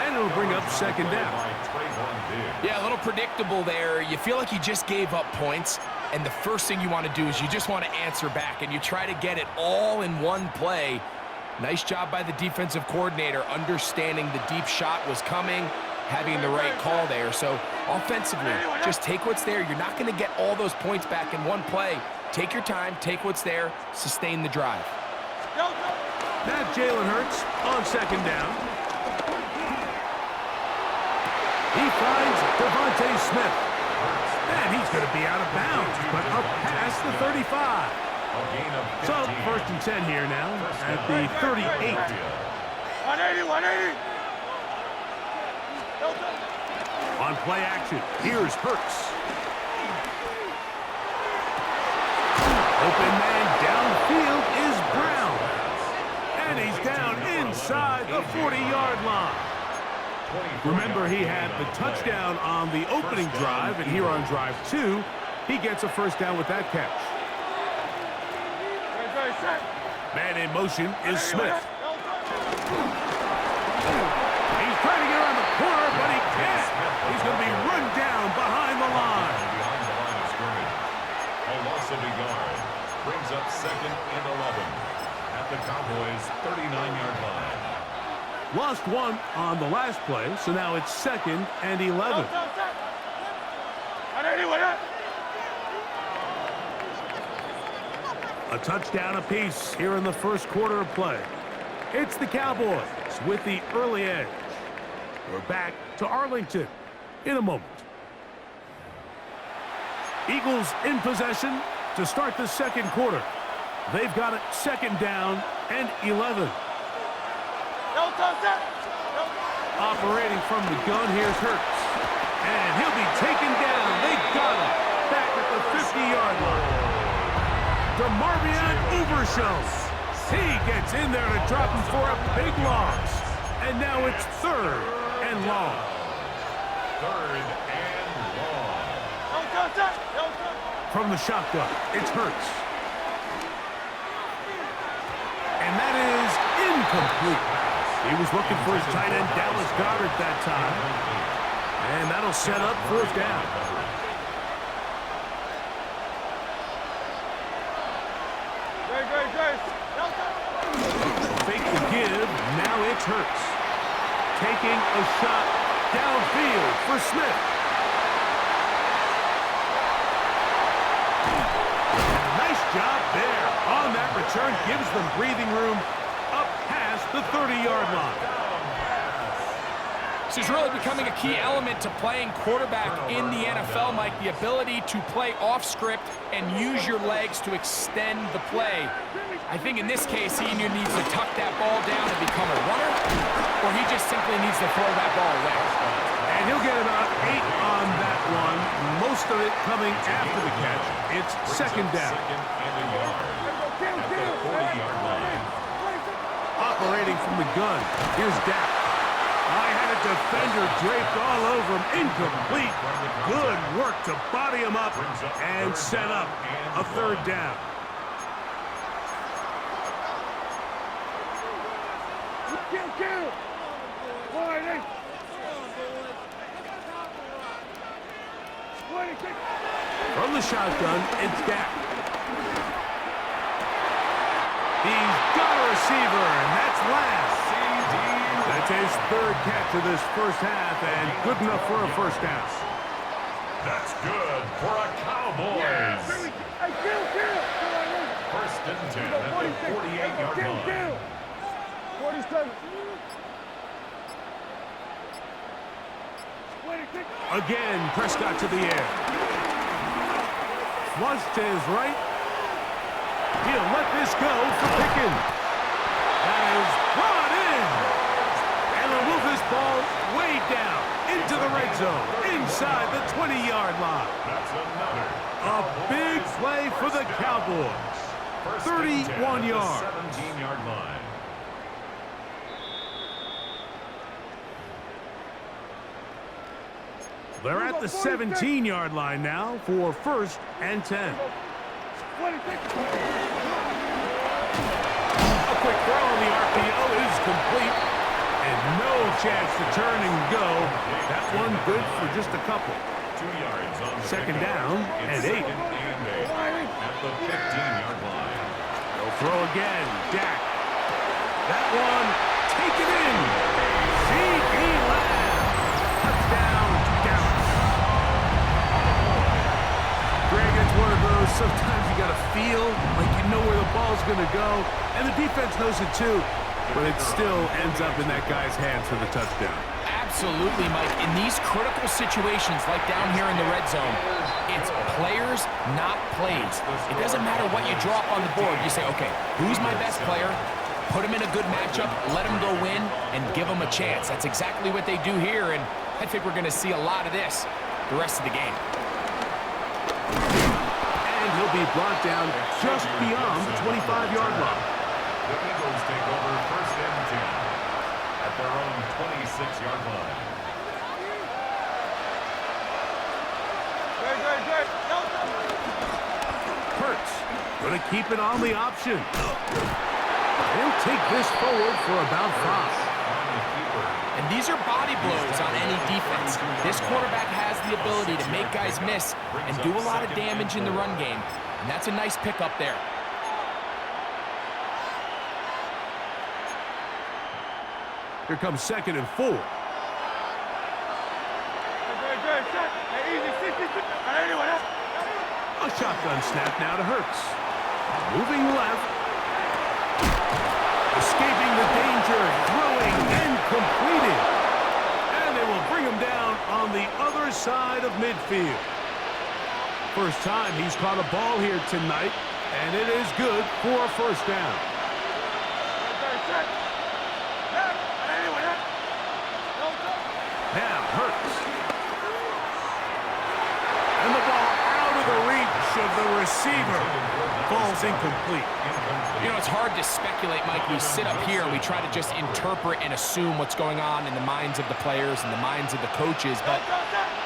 And it'll bring up second down. Yeah, a little predictable there. You feel like you just gave up points. And the first thing you want to do is you just want to answer back, and you try to get it all in one play. Nice job by the defensive coordinator, understanding the deep shot was coming, having the right call there. So offensively, just take what's there. You're not going to get all those points back in one play. Take your time, take what's there, sustain the drive. Now Jalen Hurts on second down. He finds Devontae Smith. And he's going to be out of bounds, but up past the 35. So, first and 10 here now at the 38. 180, 180. On play action, here's Hurts. Open man downfield is Brown. And he's down inside the 40-yard line. Remember, he had the touchdown on the opening drive, and here on drive 2, he gets a first down with that catch. Man in motion is Smith. He's trying to get around the corner, but he can't. He's going to be run down behind the line. Behind the line of scrimmage. A loss of a yard brings up second and 11 at the Cowboys' 39-yard line. Lost 1 on the last play, so now it's second and 11. A touchdown apiece here in the first quarter of play. It's the Cowboys with the early edge. We're back to Arlington in a moment. Eagles in possession to start the second quarter. They've got it second down and 11. Operating from the gun, here's Hurts. And he'll be taken down. They got him back at the 50-yard line. DeMarvion Overshown. He gets in there to drop him for a big loss. And now it's third and long. Third and long. From the shotgun, it's Hurts. And that is incomplete. He was looking for his tight end, Dallas Goedert, that time. And that'll set up fourth down. Fake the give. Now it's Hurts. Taking a shot downfield for Smith. Nice job there. On that return, gives them breathing room up past the 30-yard line. This is really becoming a key element to playing quarterback in the NFL, Mike. The ability to play off script and use your legs to extend the play. I think in this case, he either needs to tuck that ball down and become a runner, or he just simply needs to throw that ball away. And he'll get about 8 on that one, most of it coming after the catch. It's second down. Second and a yard at the 40-yard line. Operating from the gun, here's Dak. I had a defender draped all over him. Incomplete. Good work to body him up and set up a third down. From the shotgun, it's Dak. He's got a receiver, and that's last. That's his third catch of this first half, and good enough for a first down. That's good for a Cowboys. First and 10 at the 48-yard line. 47. Again, Prescott to the air. Flush to his right. He'll let this go for Pickens. That is brought in. And they'll move this ball way down into the red zone, inside the 20-yard line. That's another. A big play for the Cowboys. First 31 yards. 17-yard line. They're at the 17-yard line now for first and 10. A quick throw on the RPO is complete. And no chance to turn and go. That one good for just a couple. 2 yards on the Second pickup. down and 8. Second and 8 at the 15-yard line. They'll throw again. Dak. That one taken in. C.D. Lamb. Touchdown, Dallas. Greg, it's one of those. Sometimes you got to feel like you know where the ball's going to go. And the defense knows it too. But it still ends up in that guy's hands for the touchdown. Absolutely, Mike. In these critical situations, like down here in the red zone, it's players, not plays. It doesn't matter what you draw up on the board. You say, okay, who's my best player? Put him in a good matchup, let him go win, and give him a chance. That's exactly what they do here, and I think we're going to see a lot of this the rest of the game. And he'll be brought down just beyond the 25-yard line. The Eagles take over first and 10 at their own 26-yard line. Hurts going to keep it on the option. He'll take this forward for about 5. And these are body blows on any defense. This quarterback has the ability to make guys miss and do a lot of damage in the run game. And that's a nice pickup there. Here comes second and 4. A shotgun snap now to Hurts. Moving left. Escaping the danger. Throwing and completing. And they will bring him down on the other side of midfield. First time he's caught a ball here tonight. And it is good for a first down. Now Hurts. And the ball out of the reach of the receiver. Falls incomplete. You know, it's hard to speculate, Mike. We sit up here and we try to just interpret and assume what's going on in the minds of the players and the minds of the coaches, but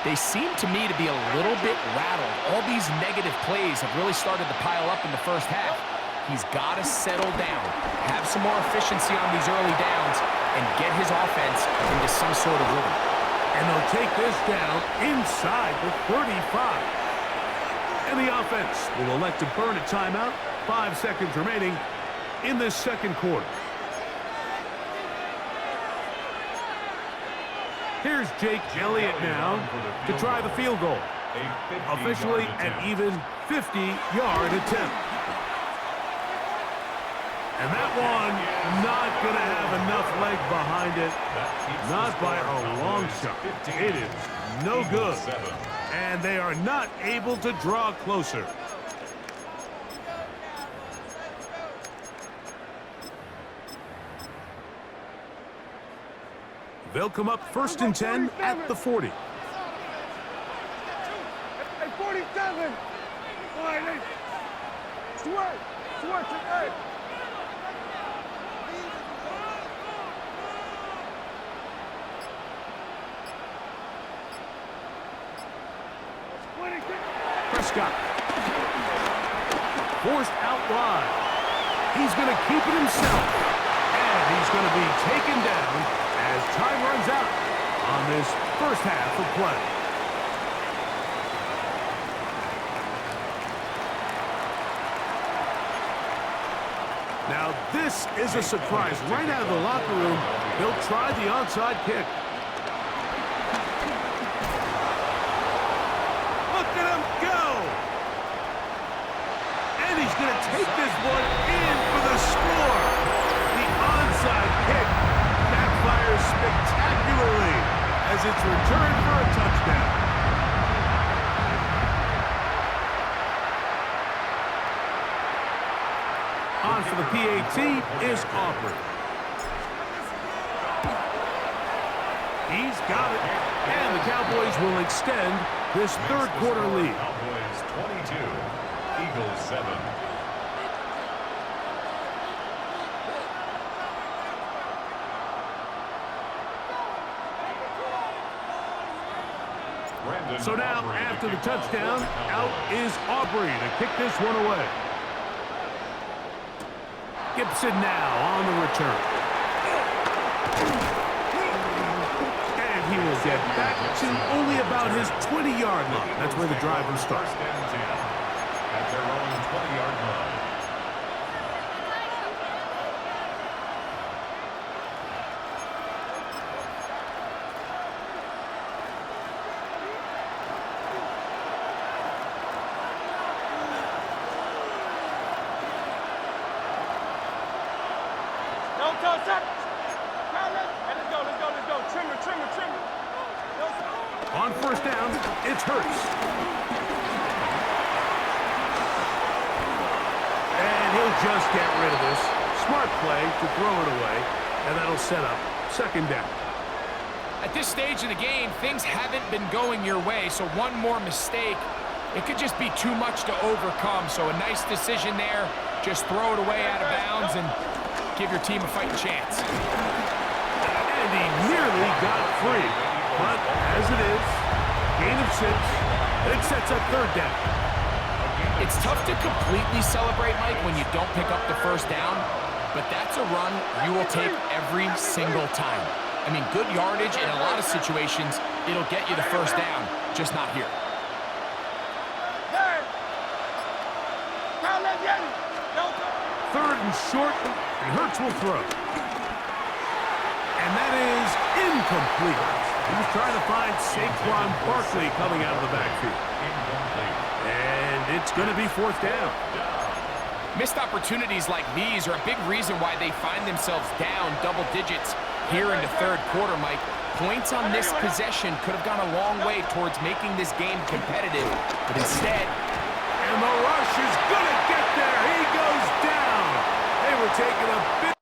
they seem to me to be a little bit rattled. All these negative plays have really started to pile up in the first half. He's got to settle down, have some more efficiency on these early downs, and get his offense into some sort of rhythm. And they'll take this down inside the 35. And the offense will elect to burn a timeout. 5 seconds remaining in this second quarter. Here's Jake Elliott now to try the field goal. Officially an even 50-yard attempt. And that one not going to have enough leg behind it. Not by a long shot. It is no good. And they are not able to draw closer. They'll come up first and 10 at the 40. Hey, 47. Switch it, Prescott. Forced out wide. He's going to keep it himself. And he's going to be taken down as time runs out on this first half of play. Now this is a surprise. Right out of the locker room, he'll try the onside kick. Look at him go! And he's going to take this one in for the score. The onside kick backfires spectacularly as it's returned for a touchdown. On for the PAT is Aubrey. He's got it. And the Cowboys will extend this third quarter lead. Cowboys 22, Eagles 7. So now, after the touchdown, out is Aubrey to kick this one away. Gibson now on the return. And he will get back to only about his 20-yard line. That's where the drive will start. First and 10 at their own 20-yard line. Don't touch that. Let's go. Trim it. On first down, it's Hurts. And he'll just get rid of this. Smart play to throw it away, and that'll set up second down. At this stage of the game, things haven't been going your way, so one more mistake, it could just be too much to overcome. So a nice decision there. Just throw it away out of bounds and give your team a fighting chance. And he nearly got free. But as it is, gain of 6, it sets up third down. It's tough to completely celebrate, Mike, when you don't pick up the first down, but that's a run you will take every single time. I mean, good yardage in a lot of situations, it'll get you the first down, just not here. Third and short, and Hurts will throw. And that is incomplete. He was trying to find Saquon Barkley coming out of the backfield. And it's going to be fourth down. Missed opportunities like these are a big reason why they find themselves down double digits here in the third quarter, Mike. Points on this possession could have gone a long way towards making this game competitive, but instead... And the rush is going to get there. He goes down. They were taking a big...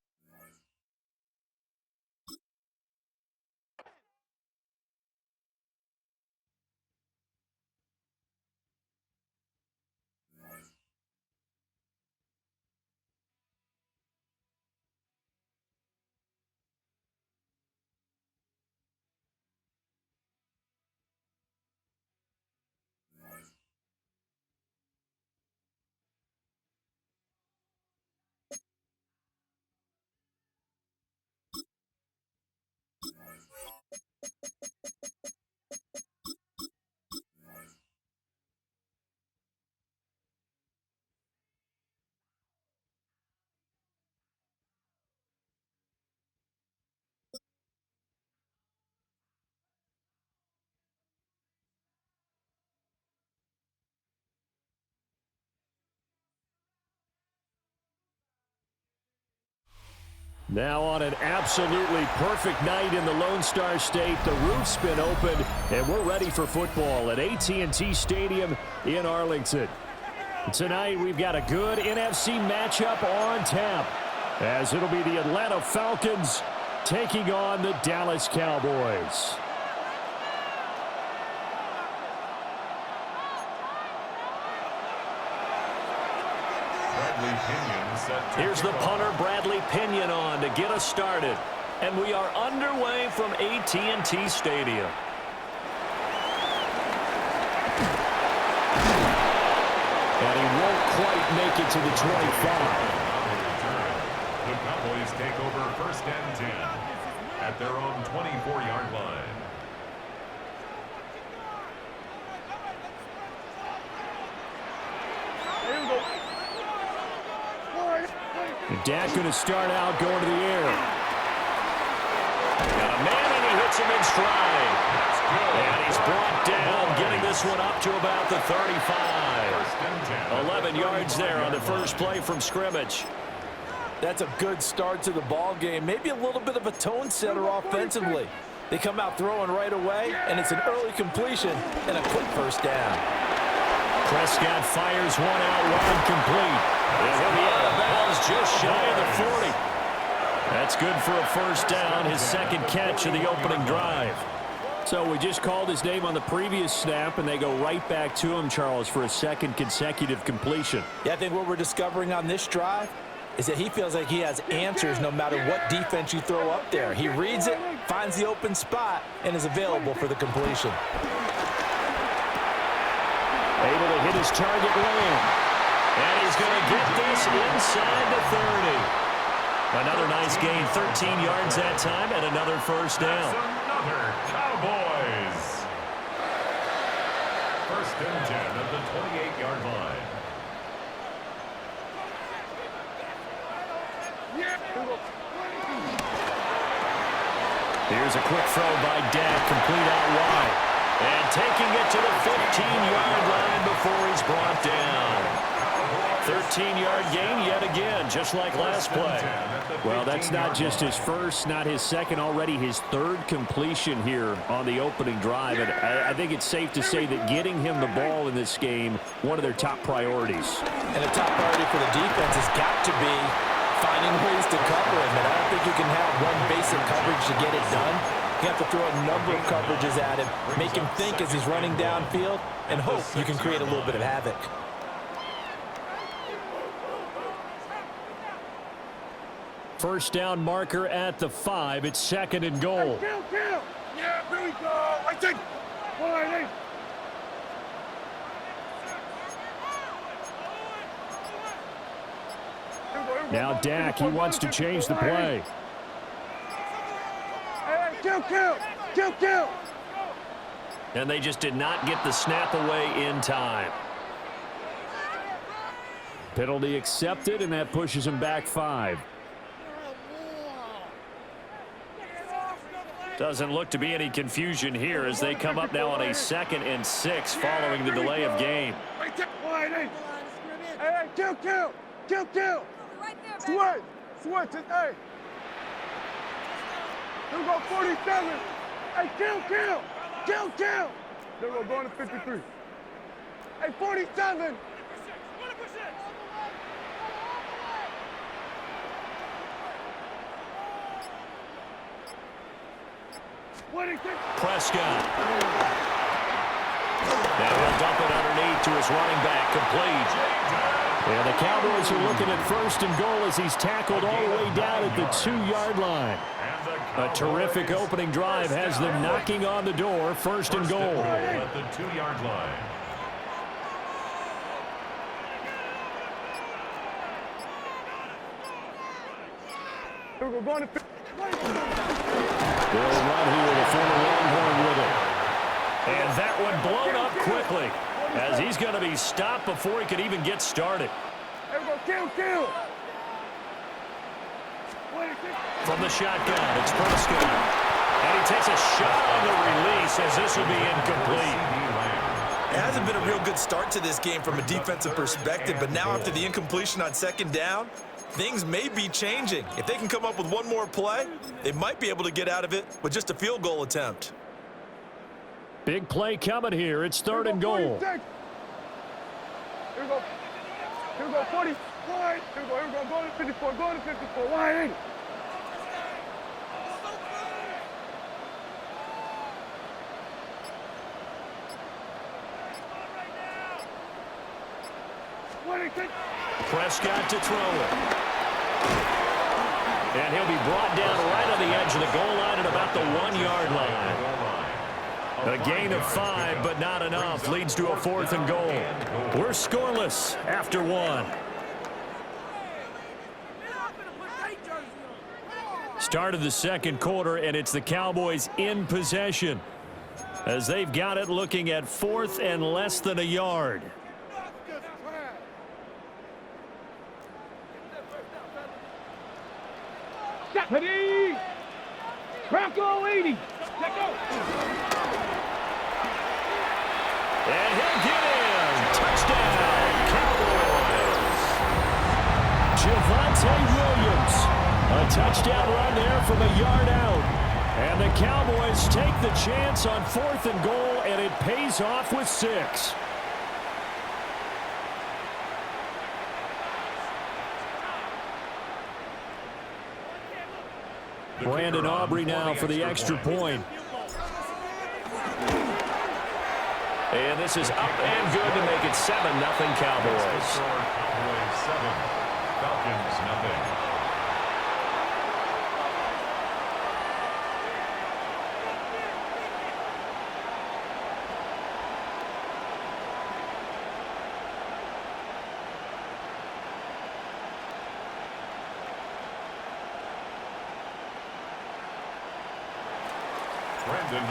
Now on an absolutely perfect night in the Lone Star State, the roof's been opened, and we're ready for football at AT&T Stadium in Arlington. Tonight, we've got a good NFC matchup on tap, as it'll be the Atlanta Falcons taking on the Dallas Cowboys. Here's the punter, Bradley Pinion, on to get us started. And we are underway from AT&T Stadium. And he won't quite make it to the 25. The Cowboys take over first and 10 at their own 24-yard line. Dak going to start out going to the air. Got a man, and he hits him in stride. And he's brought down, getting this one up to about the 35. 11 yards there on the first play from scrimmage. That's a good start to the ball game. Maybe a little bit of a tone setter offensively. They come out throwing right away, and it's an early completion and a quick first down. Prescott fires one out wide, complete. And he'll be out of bounds just shy of the 40. That's good for a first down, his second catch of the opening drive. So we just called his name on the previous snap, and they go right back to him, Charles, for a second consecutive completion. Yeah, I think what we're discovering on this drive is that he feels like he has answers no matter what defense you throw up there. He reads it, finds the open spot, and is available for the completion. Able to hit his target Lamb. And he's going to get this inside the 30. Another nice gain, 13 yards that time, and another first down. Another Cowboys. First and 10 at the 28-yard line. Here's a quick throw by Dak, complete out wide. And taking it to the 15-yard line before he's brought down. 13-yard gain yet again, just like last play. Well, that's not just his first, not his second, already his third completion here on the opening drive. And I think it's safe to say that getting him the ball in this game, one of their top priorities. And a top priority for the defense has got to be finding ways to cover him. And I don't think you can have one basic coverage to get it done. You have to throw a number of coverages at him, make him think as he's running downfield, and hope you can create a little bit of havoc. First down marker at the 5. It's second and goal. Kill. Yeah, here we go. I think. Wide. Now Dak, he wants to change the play. Hey, kill. And they just did not get the snap away in time. Penalty accepted, and that pushes him back 5. Doesn't look to be any confusion here as they come up now on a 2nd and 6 following the delay of game. Hey, kill. Switch it, hey. Here we go, 47. Hey, kill. There we go, going to 53. Hey, 47. Prescott. Now he'll dump it underneath to his running back, complete. And the Cowboys are looking at first and goal as he's tackled all the way down at the 2-yard line. A terrific opening drive has them knocking on the door, first and goal. At the 2-yard line. Here we go, going to 50. They'll run here, the former Longhorn with it. And that one blown up quickly as he's going to be stopped before he could even get started. Here we go, kill. From the shotgun, it's Prescott. And he takes a shot on the release as this will be incomplete. It hasn't been a real good start to this game from a defensive perspective, but now after the incompletion on second down, things may be changing. If they can come up with one more play, they might be able to get out of it with just a field goal attempt. Big play coming here. It's third and goal. Here we go. 40. Wide. Here we go. Going to 54. Wide. Prescott to throw it. And he'll be brought down right on the edge of the goal line at about the 1-yard line. A gain of 5, but not enough. Leads to a 4th and goal. We're scoreless after 1. Start of the second quarter, and it's the Cowboys in possession as they've got it looking at 4th and less than a yard. Ready. Bronco 80. Let go. And he'll get in. Touchdown, Cowboys. Javonte Williams. A touchdown run there from a yard out. And the Cowboys take the chance on 4th and goal, and it pays off with 6. Brandon Aubrey now for the extra point. And this is up and good to make it 7-0 Cowboys. Cowboys 7, Falcons 0.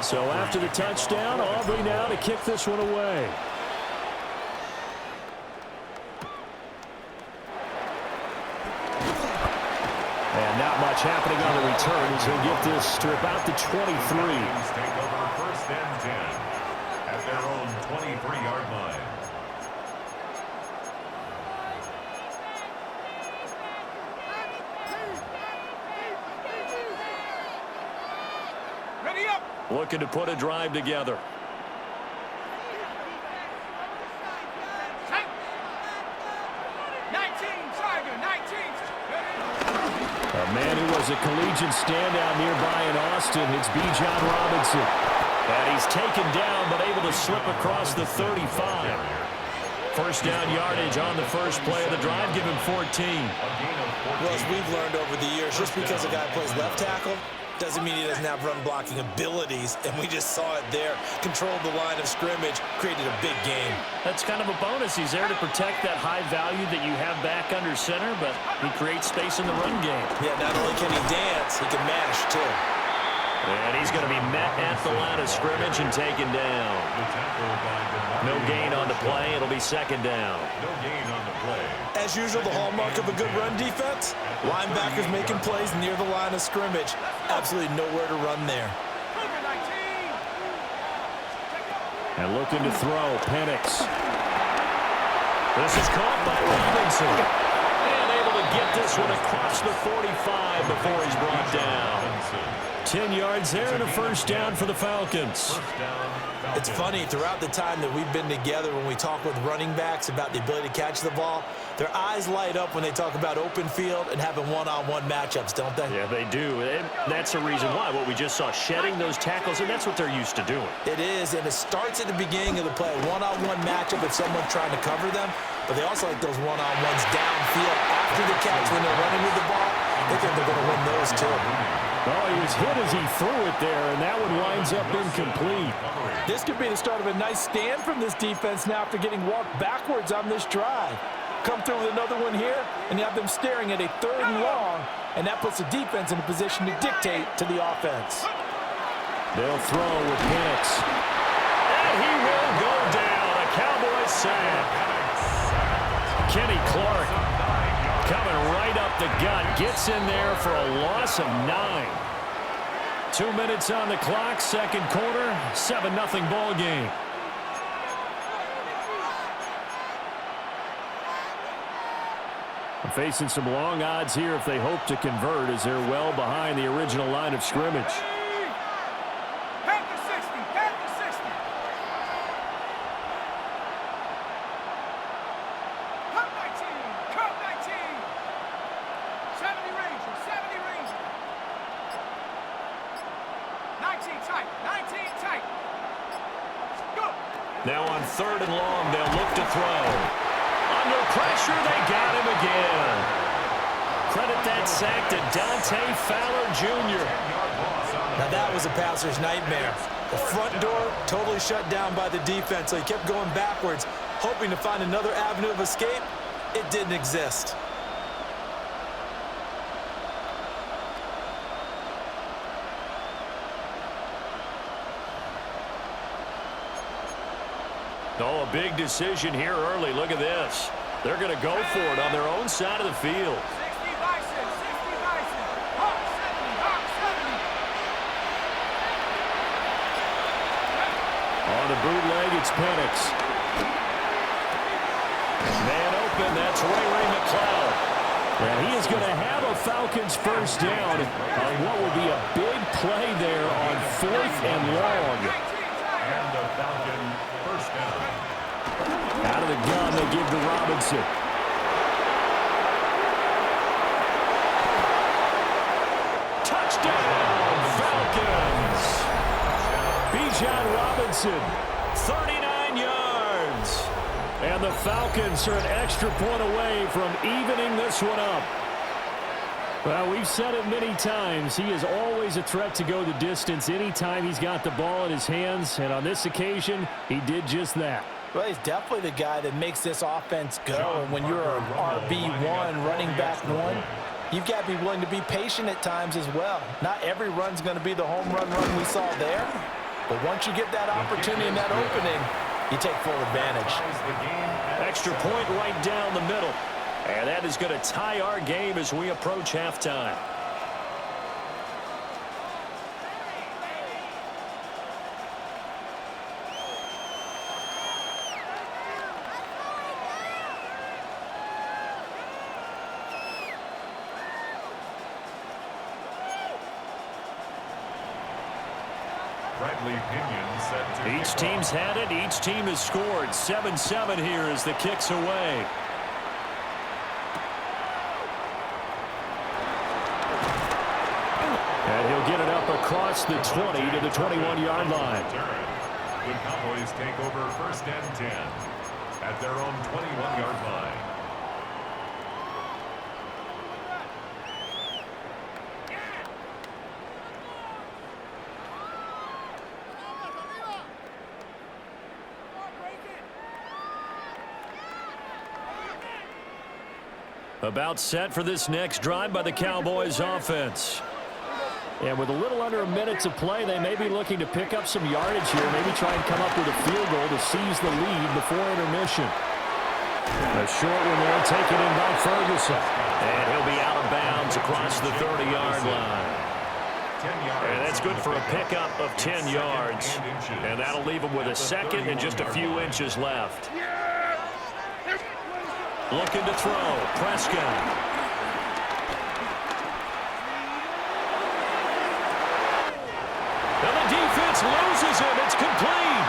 So after the touchdown, Aubrey now to kick this one away. And not much happening on the return as he'll get this to about the 23. Take over 1st and 10 at their own 23-yard line. Ready up. Looking to put a drive together. A man who was a collegiate standout nearby in Austin, it's Bijan Robinson. And he's taken down but able to slip across the 35. First down yardage on the first play of the drive, give him 14. Well, as we've learned over the years, just because a guy plays left tackle doesn't mean he doesn't have run blocking abilities, and we just saw it there. Controlled the line of scrimmage, created a big game. That's kind of a bonus. He's there to protect that high value that you have back under center, but he creates space in the run game. Yeah, not only can he dance, he can mash, too. And he's going to be met at the line of scrimmage and taken down. No gain on the play. It'll be 2nd down. No gain on the play. As usual, the hallmark of a good run defense, linebackers making plays near the line of scrimmage. Absolutely nowhere to run there. And looking to throw, Penix. This is caught by Robinson. And able to get this one across the 45 before he's brought down. 10 yards there and a first down for the Falcons. It's funny, throughout the time that we've been together, when we talk with running backs about the ability to catch the ball, their eyes light up when they talk about open field and having one-on-one matchups, don't they? Yeah, they do. And that's the reason why. What we just saw, shedding those tackles, and that's what they're used to doing. It is, and it starts at the beginning of the play. One-on-one matchup with someone trying to cover them, but they also like those one-on-ones downfield after the catch when they're running with the ball. They think they're going to win those, too. Oh, he was hit as he threw it there, and that one winds up incomplete. This could be the start of a nice stand from this defense now after getting walked backwards on this drive. Come through with another one here, and you have them staring at a 3rd and long, and that puts the defense in a position to dictate to the offense. They'll throw with Penix. And he will go down. A Cowboys sack. Kenny Clark coming right up the gut. Gets in there for a loss of 9. 2 minutes on the clock, 2nd quarter, 7-0 ball game. Facing some long odds here if they hope to convert, as they're well behind the original line of scrimmage. Now on 3rd and long, they'll look to throw. Under pressure, they got him again. Credit that sack to Dante Fowler Jr. Now that was a passer's nightmare. The front door totally shut down by the defense, so he kept going backwards, hoping to find another avenue of escape. It didn't exist. Oh, a big decision here early. Look at this. They're going to go for it on their own side of the field. 60 Bison, 60 Bison. It's Penix. Man open, that's Ray McCloud. And he is going to have a Falcons first down on what will be a big play there on 4th and long. And the Falcon first down. Out of the gun, they give to Robinson. Touchdown, Falcons! Bijan Robinson, 39 yards. And the Falcons are an extra point away from evening this one up. Well, we've said it many times. He is always a threat to go the distance anytime he's got the ball in his hands. And on this occasion, he did just that. Well, he's definitely the guy that makes this offense go. And when you're an RB1, running back one, you've got to be willing to be patient at times as well. Not every run's going to be the home run we saw there. But once you get that opportunity and that opening, you take full advantage. Extra point right down the middle. And that is going to tie our game as we approach halftime. Each team's had it. Each team has scored. 7-7 here as the kick's away. And he'll get it up across the 20 to the 21-yard line. The Cowboys take over 1st and 10 at their own 21-yard line. About set for this next drive by the Cowboys offense. And with a little under a minute to play, they may be looking to pick up some yardage here, maybe try and come up with a field goal to seize the lead before intermission. A short one there taken in by Ferguson. And he'll be out of bounds across the 30-yard line. And that's good for a pickup of 10 yards. And that'll leave him with a second and just a few inches left. Looking to throw, Prescott. And the defense loses him. It's complete.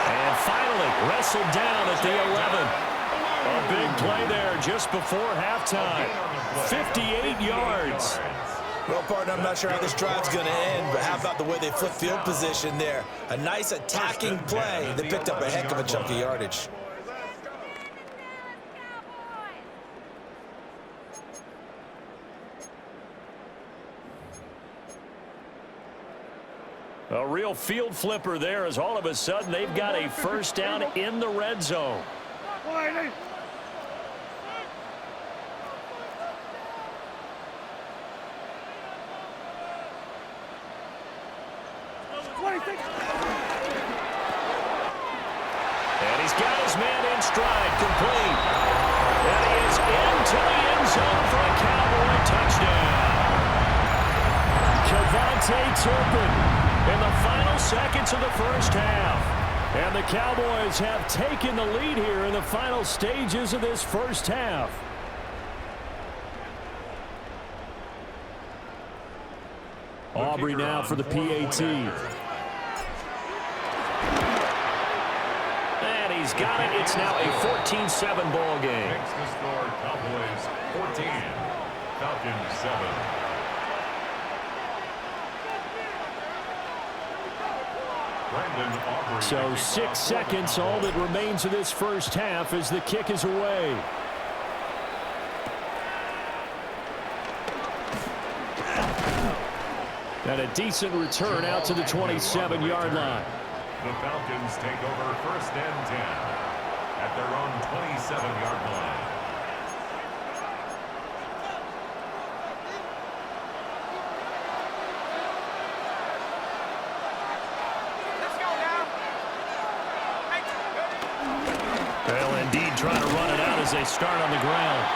And finally wrestled down at the 11. A big play there just before halftime. 58 yards. Well, partner, I'm not sure how this drive's going to end, but how about the way they flip field position there? A nice attacking play. They picked up a heck of a chunk of yardage. A real field flipper there as all of a sudden they've got a first down in the red zone. And he's got his man in stride, complete. And he is into the end zone for a Cowboy touchdown. Javonte Turpin in the final seconds of the first half. And the Cowboys have taken the lead here in the final stages of this first half. Aubrey now for the PAT. And he's got it. It's now a 14-7 ball game. Makes the score Cowboys 14, Falcons 7. So 6 seconds, all that remains of this first half as the kick is away. And a decent return out to the 27-yard line. The Falcons take over 1st and 10 at their own 27-yard line. Trying to run it out as they start on the ground.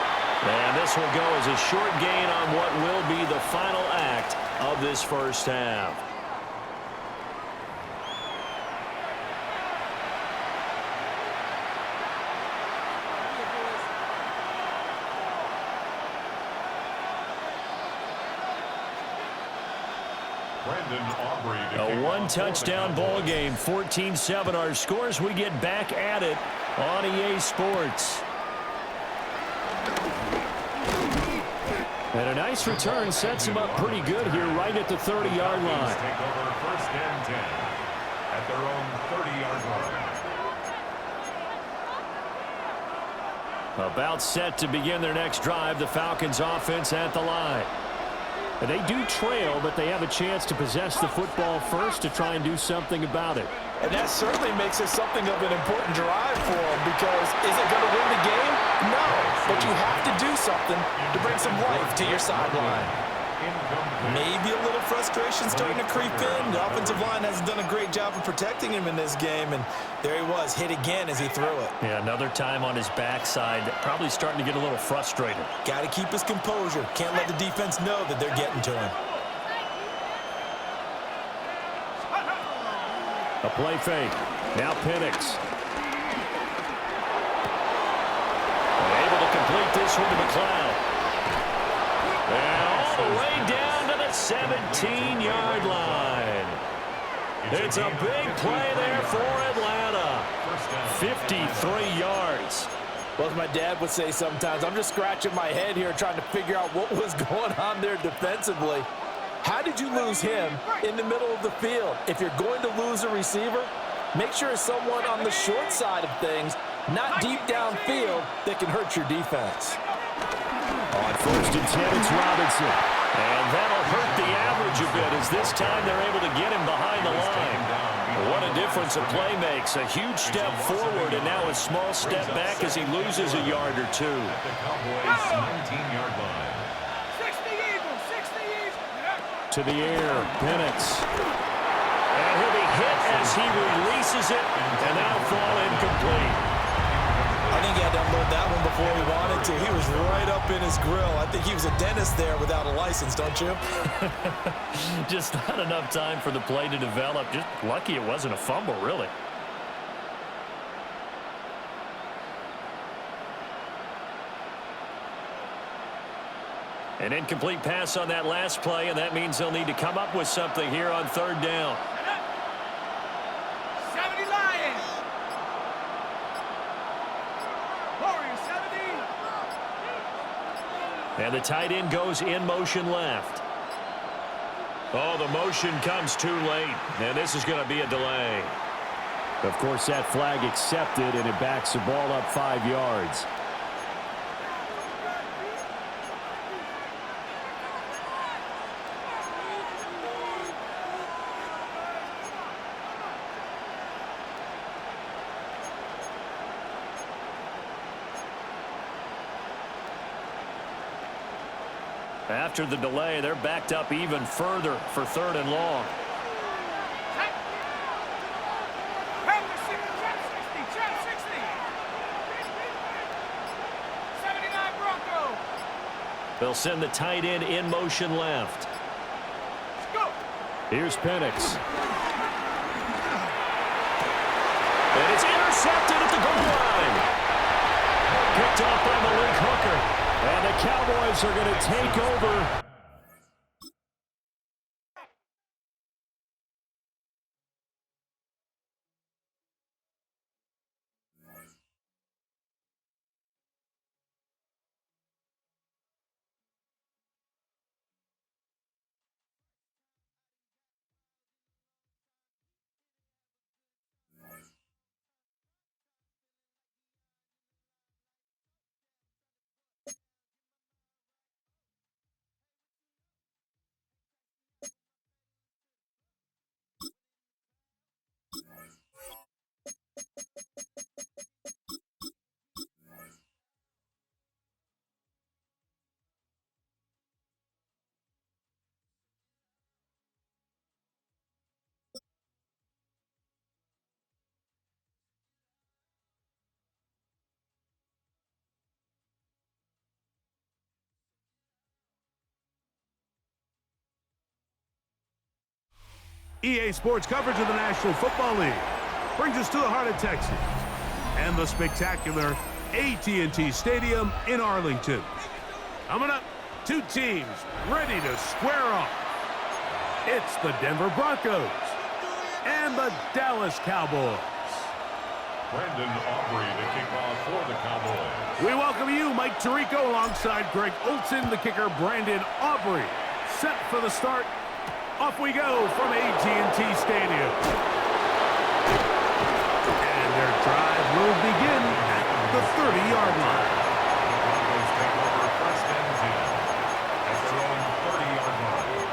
And this will go as a short gain on what will be the final act of this first half. A one-touchdown ball game, 14-7 our scores. We get back at it on EA Sports. And a nice return sets him up pretty good here right at the 30-yard line. Take over first and 10 at their own 30-yard line. About set to begin their next drive, the Falcons offense at the line. And they do trail, but they have a chance to possess the football first to try and do something about it. And that certainly makes it something of an important drive for them, because is it going to win the game? No, but you have to do something to bring some life to your sideline. Maybe a little frustration starting to creep in. The offensive line hasn't done a great job of protecting him in this game, and there he was, hit again as he threw it. Yeah, another time on his backside, probably starting to get a little frustrated. Got to keep his composure. Can't let the defense know that they're getting to him. A play fake. Now Penix. Able to complete this one to McLeod. And all the way down to the 17-yard line. It's a big play there for Atlanta. 53 yards. Well, as my dad would say sometimes, I'm just scratching my head here trying to figure out what was going on there defensively. How did you lose him in the middle of the field? If you're going to lose a receiver, make sure it's someone on the short side of things, not deep downfield, that can hurt your defense. On first and 10, it's Robinson. And that'll hurt the average a bit as this time they're able to get him behind the line. What a difference a play makes. A huge step forward and now a small step back as he loses a yard or two. At the Cowboys' 19-yard line. 60 Eagles, 60 Eagles. To the air, Penix. And he'll be hit as he releases it, and that'll fall incomplete. I think he had to unload that one before he wanted to. He was right up in his grill. I think he was a dentist there without a license, don't you? Just not enough time for the play to develop. Just lucky it wasn't a fumble, really. An incomplete pass on that last play, and that means they'll need to come up with something here on third down. 70 Lions. Warriors, 70. And the tight end goes in motion left. Oh, the motion comes too late, and this is going to be a delay. Of course, that flag accepted, and it backs the ball up 5 yards. After the delay, they're backed up even further for third and long. They'll send the tight end in motion left. Here's Penix. And it's intercepted at the goal line. Picked off by Malik Hooker. And the Cowboys are going to take over. EA Sports coverage of the National Football League brings us to the heart of Texas and the spectacular AT&T Stadium in Arlington. Coming up, two teams ready to square off. It's the Denver Broncos and the Dallas Cowboys. Brandon Aubrey to kick off for the Cowboys. We welcome you, Mike Tirico, alongside Greg Olson, the kicker, Brandon Aubrey. Set for the start. Off we go from AT&T Stadium. And their drive will begin at the 30-yard line. Broncos take over first and 10 at their own 30-yard line.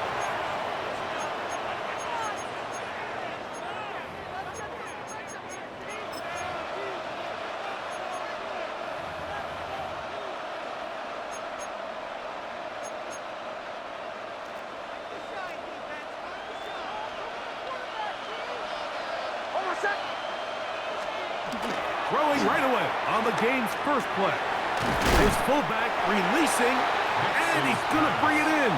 Throwing right away on the game's first play. His fullback releasing, and he's going to bring it in.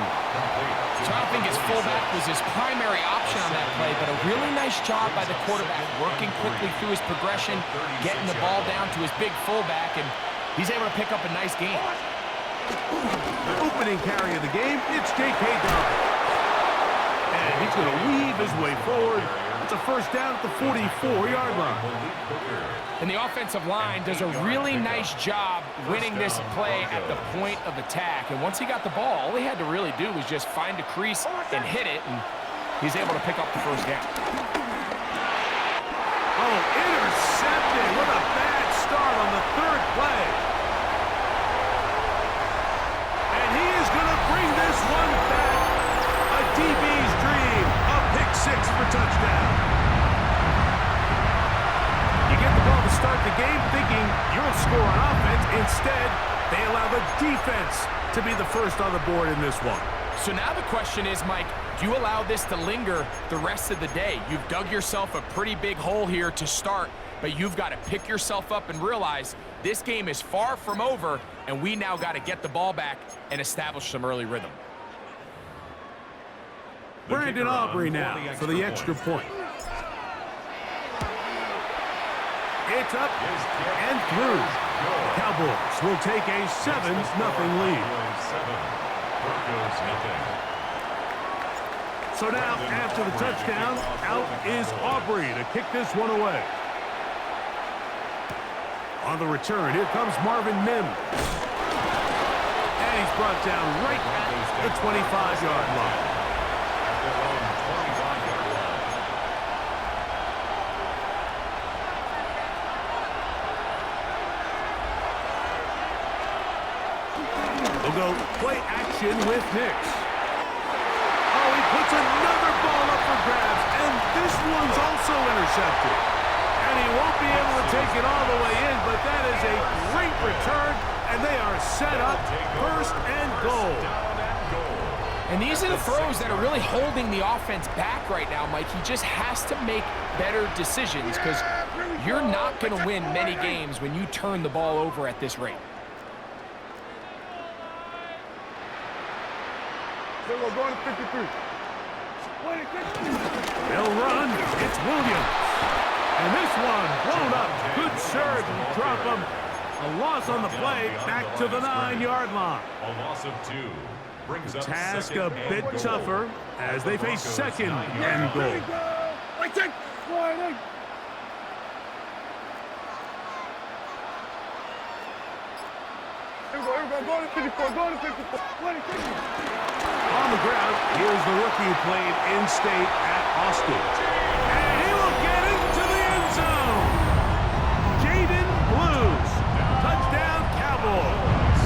So I don't think his fullback was his primary option on that play, but a really nice job by the quarterback, working quickly through his progression, getting the ball down to his big fullback, and he's able to pick up a nice gain. Opening carry of the game, it's J.K. Dobbins. And he's going to weave his way forward. It's a first down at the 44-yard line. And the offensive line does a really nice job winning this play at the point of attack. And once he got the ball, all he had to really do was just find a crease and hit it, and he's able to pick up the first down. Oh, intercepted. What a bad start on the third play. And he is going to bring this one back. A DB's dream. A pick six for touchdown. You get the ball to start the game thinking you'll score on offense. Instead, they allow the defense to be the first on the board in this one. So now the question is, Mike, do you allow this to linger the rest of the day? You've dug yourself a pretty big hole here to start, but you've got to pick yourself up and realize this game is far from over, and we now got to get the ball back and establish some early rhythm. Brandon Aubrey now for the extra point. It's up and through. The Cowboys will take a 7-0 lead. So now, after the touchdown, out is Aubrey to kick this one away. On the return, here comes Marvin Mims. And he's brought down right at the 25-yard line. We'll go play action with Nix. Oh, he puts another ball up for grabs, and this one's also intercepted. And he won't be able to take it all the way in, but that is a great return, and they are set up first and goal. And these are the throws that are really holding the offense back right now, Mike. He just has to make better decisions because you're not going to win many games when you turn the ball over at this rate. They're going to 53. They'll run. It's Williams. And this one blown up. Good serve. Drop him. A loss on the play. Back to the 9-yard line. A loss of 2. Brings up task a bit tougher as they face second and goal. Right there. Go to 54. Go to 54. On the ground, here's the rookie who played in-state at Austin. And he will get into the end zone. Jaden Blues. Touchdown, Cowboys.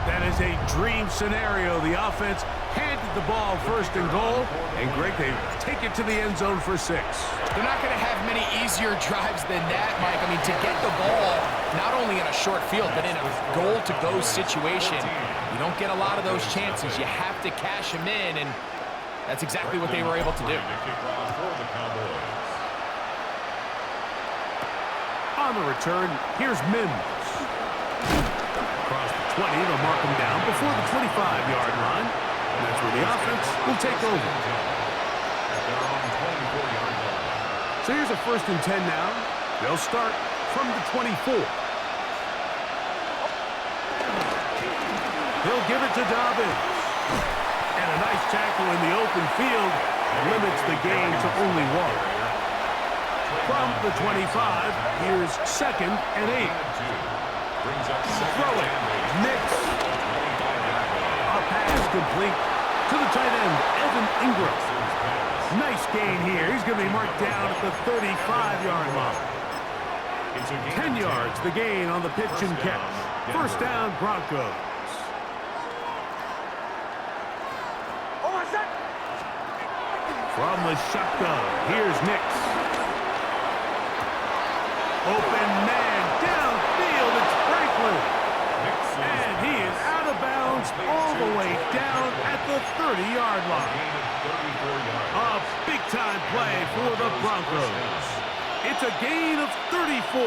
That is a dream scenario. The offense handed the ball first and goal. And Greg, they take it to the end zone for 6. They're not going to have many easier drives than that, Mike. I mean, to get the ball, not only in a short field, but in a goal-to-go situation, you don't get a lot of those chances. You have to cash them in, and that's exactly what they were able to do. On the return, here's Mims. Across the 20, they'll mark him down before the 25-yard line. And that's where the offense will take over. So here's a 1st and 10 now. They'll start from the 24. He'll give it to Dobbins. And a nice tackle in the open field limits the gain to only 1. From the 25, here's 2nd and 8. Throw it. Mix. A pass complete to the tight end, Evan Ingram. Nice gain here. He's going to be marked down at the 35-yard line. 10 yards, the gain on the pitch and catch. First down, Broncos. From the shotgun, here's Nix. Open man, downfield, it's Franklin. And he is out of bounds all the way down at the 30-yard line. A big-time play for the Broncos. It's a gain of 34.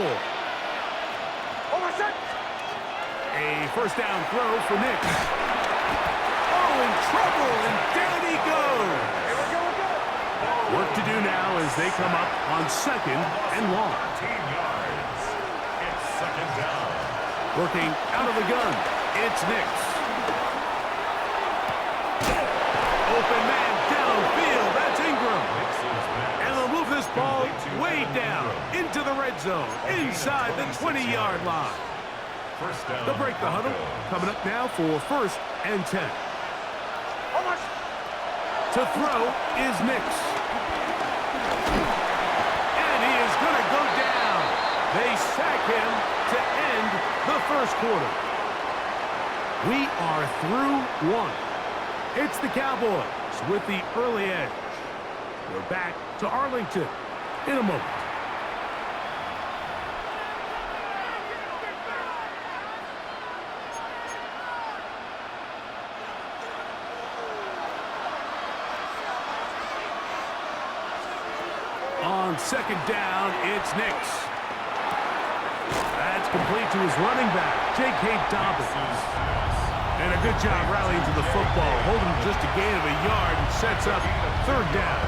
A first down throw for Nix. Oh, in trouble, and down he goes. Work to do now as they come up on 2nd and long. 13 yards. It's 2nd down. Working out of the gun, it's Nix. Open man downfield, that's Ingram. And they'll move this ball way down into the red zone, inside the 20-yard line. They'll break the huddle, coming up now for 1st and 10. To throw is Nix. And he is going to go down. They sack him to end the first quarter. We are through 1. It's the Cowboys with the early edge. We're back to Arlington in a moment. On 2nd down, it's Nix. That's complete to his running back, J.K. Dobbins. And a good job rallying to the football, holding just a gain of a yard and sets up 3rd down.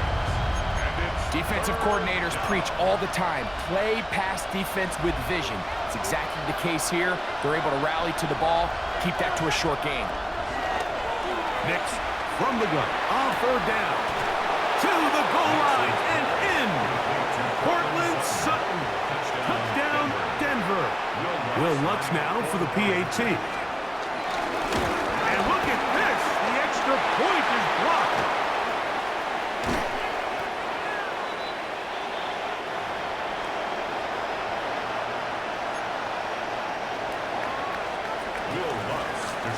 Defensive coordinators preach all the time, play pass defense with vision. It's exactly the case here. They're able to rally to the ball, keep that to a short gain. Nix from the gun on 3rd down. To the goal line and in. Portland Sutton. Touchdown, Denver. Will Lutz now for the PAT. And look at this. The extra point is blocked.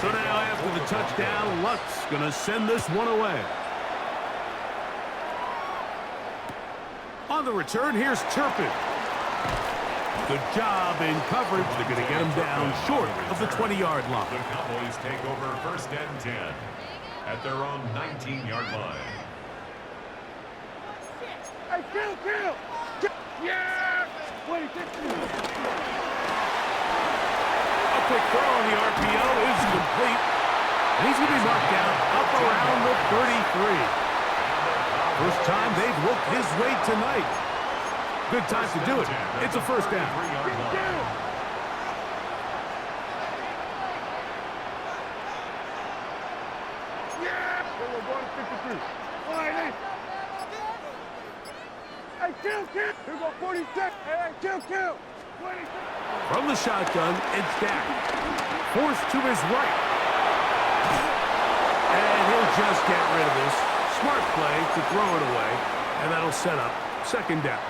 So now after the touchdown, Lutz going to send this one away. On the return, here's Turpin. Good job in coverage. They're going to get him down short of the 20-yard line. The Cowboys take over 1st and 10 at their own 19-yard line. Hey, kill! Yeah! A quick throw on the RPO is complete. And he's going to be marked down up around the 33. First time they've looked his way tonight. Good time to do it. It's a 1st down. Yeah! We're going to 53. All right, hey, kill! Here go 46. Hey, kill! 26. From the shotgun, it's Dak. Forced to his right. And he'll just get rid of this. Smart play to throw it away, and that'll set up 2nd down.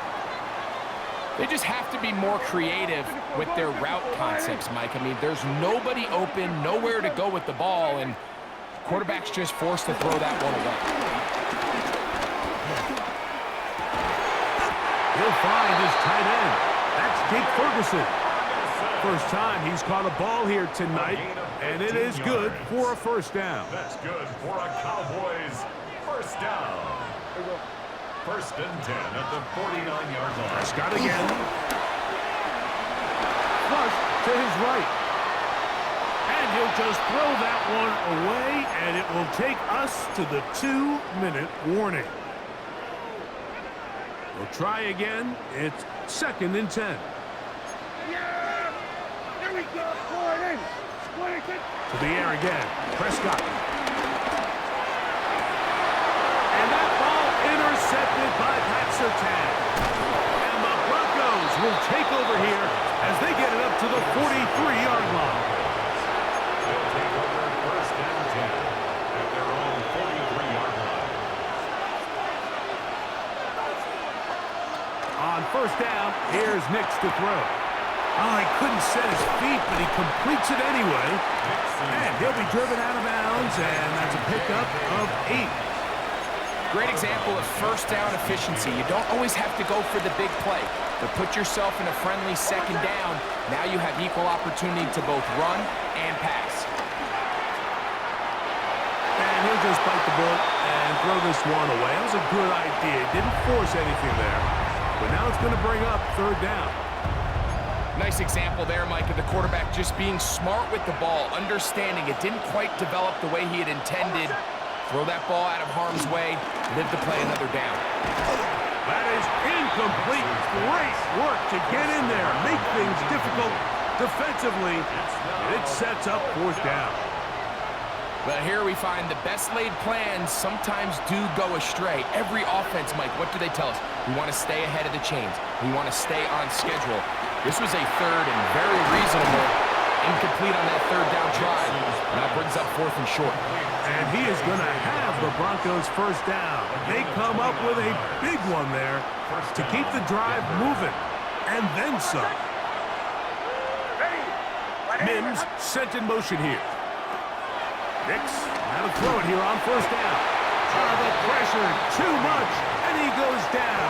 They just have to be more creative with their route concepts, Mike. I mean, there's nobody open, nowhere to go with the ball, and quarterback's just forced to throw that one away. He'll find his tight end. That's Jake Ferguson. First time he's caught a ball here tonight, and it is good for a 1st down. That's good for a Cowboys 1st down. 1st and 10 at the 49-yard line. Prescott again. Flush to his right. And he'll just throw that one away, and it will take us to the 2-minute warning. We'll try again. It's 2nd and 10. Yeah! There we go! 26. To the air again. Prescott. bypass Sertan. And the Broncos will take over here as they get it up to the 43-yard line. They'll take over first and 10 at their own 43-yard line. On first down, here's Nix to throw. Oh, he couldn't set his feet, but he completes it anyway. And he'll be driven out of bounds, and that's a pickup of 8. Great example of first down efficiency. You don't always have to go for the big play, but put yourself in a friendly second down. Now you have equal opportunity to both run and pass. And he'll just bite the bullet and throw this one away. That was a good idea. Didn't force anything there. But now it's going to bring up third down. Nice example there, Mike, of the quarterback just being smart with the ball, understanding it didn't quite develop the way he had intended. Throw that ball out of harm's way, live to play another down. That is incomplete. Great work to get in there, make things difficult defensively. It sets up fourth down. But here we find the best laid plans sometimes do go astray. Every offense, Mike, what do they tell us? We want to stay ahead of the chains. We want to stay on schedule. This was a third and very reasonable incomplete on that third down try. And that brings up fourth and short. And he is going to have the Broncos first down. They come up with a big one there to keep the drive moving. And then some. Mims sent in motion here. Nix, now to throw it here on first down. The pressure, too much, and he goes down.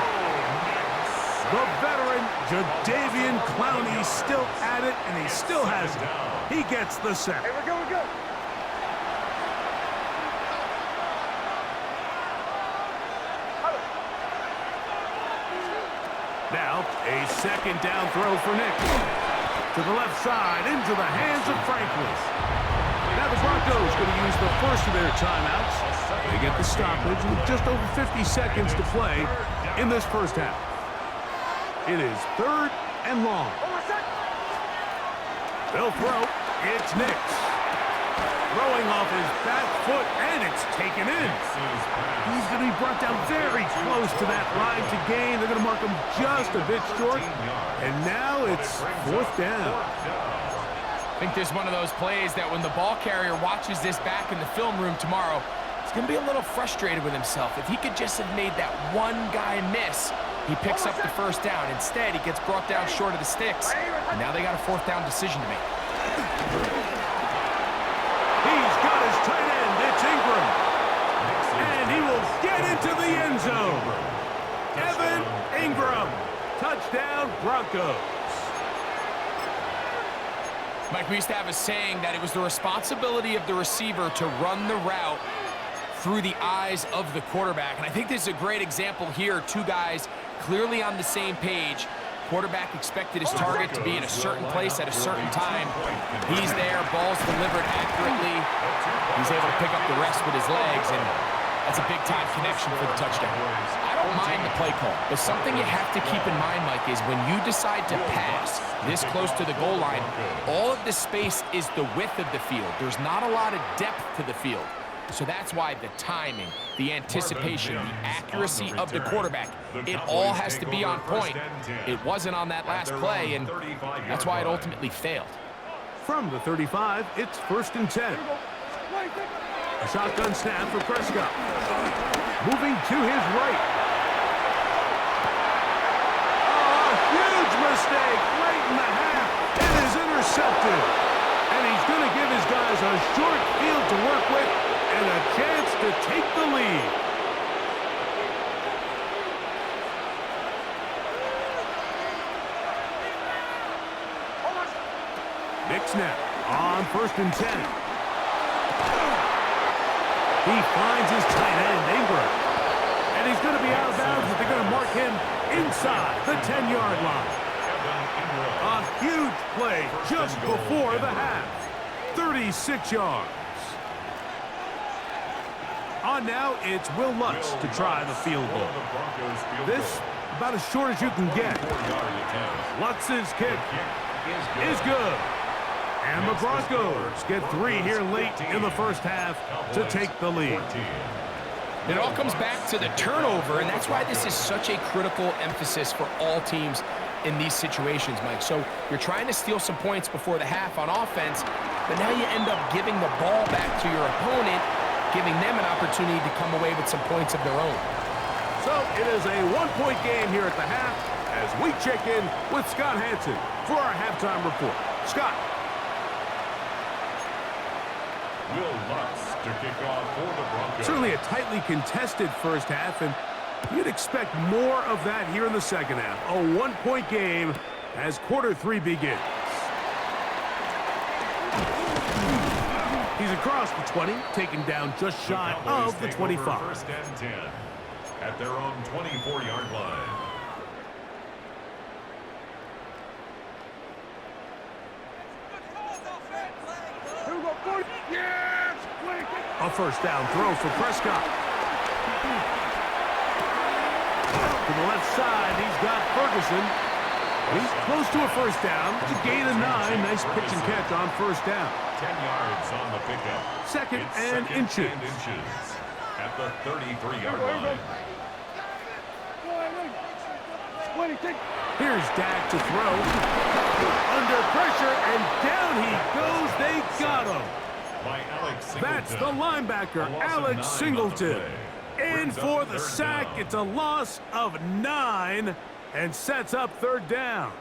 The veteran, Jadeveon Clowney, still at it, and he still has it. He gets the sack. Hey, we're good. Now, a second down throw for Nick. To the left side, into the hands of Franklin. Now the Broncos going to use the first of their timeouts. They get the stoppage with just over 50 seconds to play in this first half. It is third and long. They'll throw. It's Nix. Throwing off his back foot, and it's taken in. He's going to be brought down very close to that line to gain. They're going to mark him just a bit short. And now it's fourth down. I think this is one of those plays that when the ball carrier watches this back in the film room tomorrow, he's going to be a little frustrated with himself. If he could just have made that one guy miss, he picks up the first down. Instead, he gets brought down short of the sticks. And now they got a fourth down decision to make. He's got his tight end. It's Ingram. And he will get into the end zone. Evan Ingram. Touchdown, Broncos. Mike, we used to have a saying that it was the responsibility of the receiver to run the route through the eyes of the quarterback. And I think this is a great example here. Two guys clearly on the same page. Quarterback expected his target to be in a certain place at a certain time. He's there, ball's delivered accurately. He's able to pick up the rest with his legs, and that's a big-time connection for the touchdown. I don't mind the play call, but something you have to keep in mind, Mike, is when you decide to pass this close to the goal line, all of the space is the width of the field. There's not a lot of depth to the field. So that's why the timing, the anticipation, the accuracy of the quarterback, it all has to be on point. It wasn't on that last play, and that's why it ultimately failed. From the 35, it's first and 10. A shotgun snap for Prescott. Moving to his right. Oh, a huge mistake right in the half. It is intercepted. And he's going to give his guys a short field to work with and a chance to take the lead. Nick snap on first and 10. He finds his tight end, Ingram. And he's going to be out of bounds, but they're going to mark him inside the 10-yard line. A huge play just before the half. 36 yards. On now, it's Will Lutz to try the field goal. This, about as short as you can get. Lutz's kick is good. And the Broncos get 3 here late in the first half to take the lead. It all comes back to the turnover, and that's why this is such a critical emphasis for all teams in these situations, Mike. So you're trying to steal some points before the half on offense, but now you end up giving the ball back to your opponent, giving them an opportunity to come away with some points of their own. So it is a one-point game here at the half as we check in with Scott Hansen for our halftime report. Scott. Will Lutz to kick off for the Broncos. Certainly a tightly contested first half, and you'd expect more of that here in the second half. A one-point game as quarter 3 begins. He's across the 20, taken down just shy of the 25. First and 10 at their own 24-yard line. A first down throw for Prescott. To the left side, he's got Ferguson. He's close to a first down. It's a gain of 9. Nice pitch and catch on first down. 10 yards on the pickup. Second It's and second inches. and inches at the 33-yard line. Here's Dak to throw. Under pressure, and down he goes. They got him. By Alex Singleton. That's the linebacker, A loss of Alex 9 Singleton. on the play. In Brings up for the third sack. down. It's a loss of 9 and sets up third down.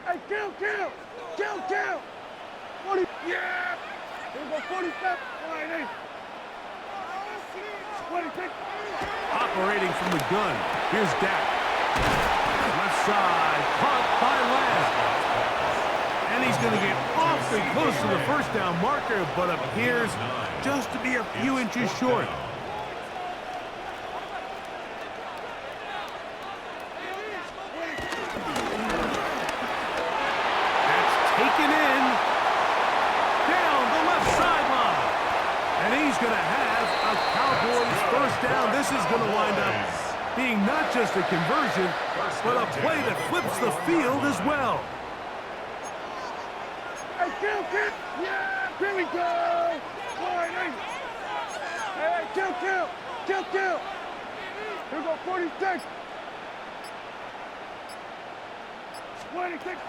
Hey, count! 40, yeah! Here we go, 47, 26. Operating from the gun. Here's Dak. Left side, caught by Lamb. And he's going to get awfully close to the first down marker, but appears just to be a few inches short. That's taken in. Down the left sideline. And he's going to have a Cowboys first down. This is going to wind up being not just a conversion, but a play that flips the field as well. Hey, count! Yeah, here we go! Hey, count! Here we go, 46. 26.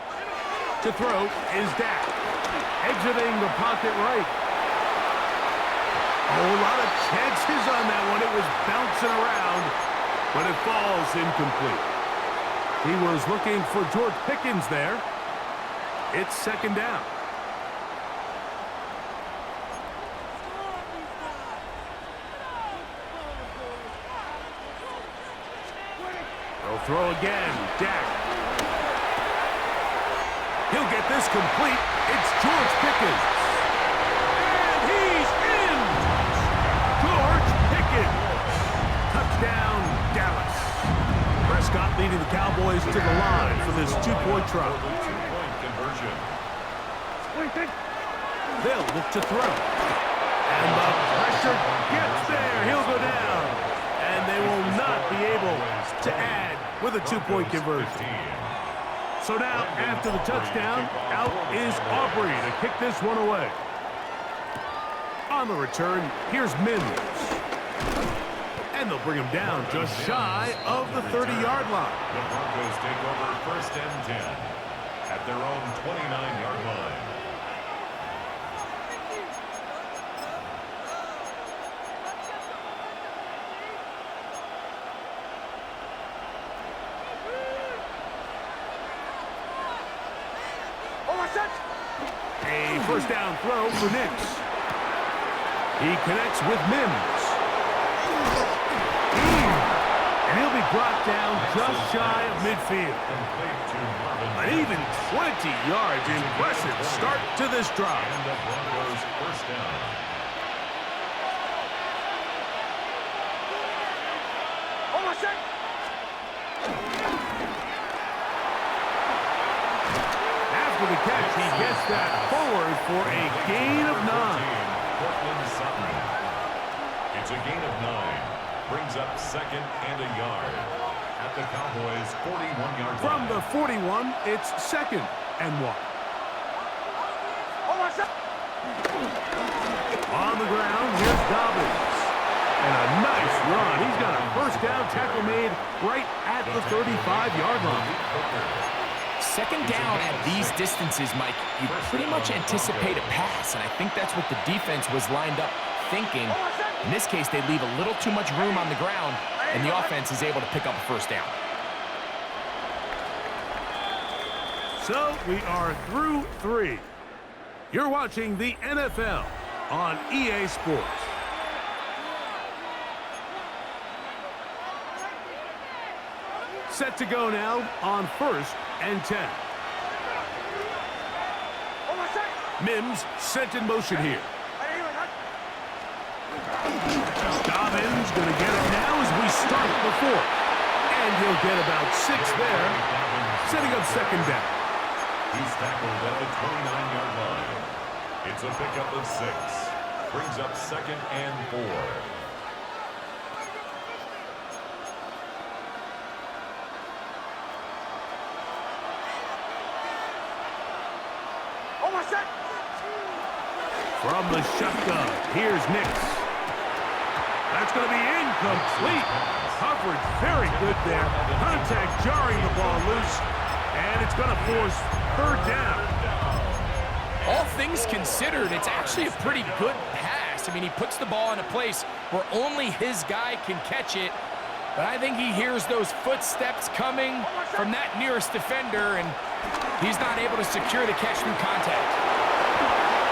To throw is Dak. Exiting the pocket right. A lot of chances on that one. It was bouncing around, but it falls incomplete. He was looking for George Pickens there. It's second down. They'll throw again. Dak. He'll get this complete. It's George Pickens. And he's in! George Pickens. Touchdown, Dallas. Prescott leading the Cowboys to the line for this two-point try. Two-point conversion. They'll look to throw. And the pressure gets there. He'll go down. And they will not be able to add with a two-point conversion. So now, after the touchdown, out is Aubrey to kick this one away. On the return, here's Mims. And they'll bring him down just shy of the 30-yard line. The Broncos take over first and 10 at their own 29-yard line. A first down throw for Nix. He connects with Mims. And he'll be brought down just shy of midfield. An even 20 yards. Impressive start to this drive. And the Broncos first down. After the catch, he gets that forward for a gain of 9. Cortland Sutton. It's a gain of 9. Brings up second and a yard at the Cowboys' 41-yard line. From the 41, it's second and 1. On the ground, here's Dobbins. And a nice run. He's got a first down tackle made right at the 35-yard line. Second down at these distances, Mike, you pretty much anticipate a pass, and I think that's what the defense was lined up thinking. In this case, they leave a little too much room on the ground, and the offense is able to pick up a first down. So we are through 3. You're watching the NFL on EA Sports. Set to go now on 1st and 10. Mims sent in motion here. Dobbins going to get it now as we start the 4th. And he'll get about 6 there, setting up second down. He's tackled at the 29-yard line. It's a pickup of 6. Brings up 2nd and 4. From the shotgun, here's Nix. That's going to be incomplete. Coverage very good there. Contact jarring the ball loose. And it's going to force 3rd down. All things considered, it's actually a pretty good pass. I mean, he puts the ball in a place where only his guy can catch it. But I think he hears those footsteps coming from that nearest defender, and he's not able to secure the catch through contact.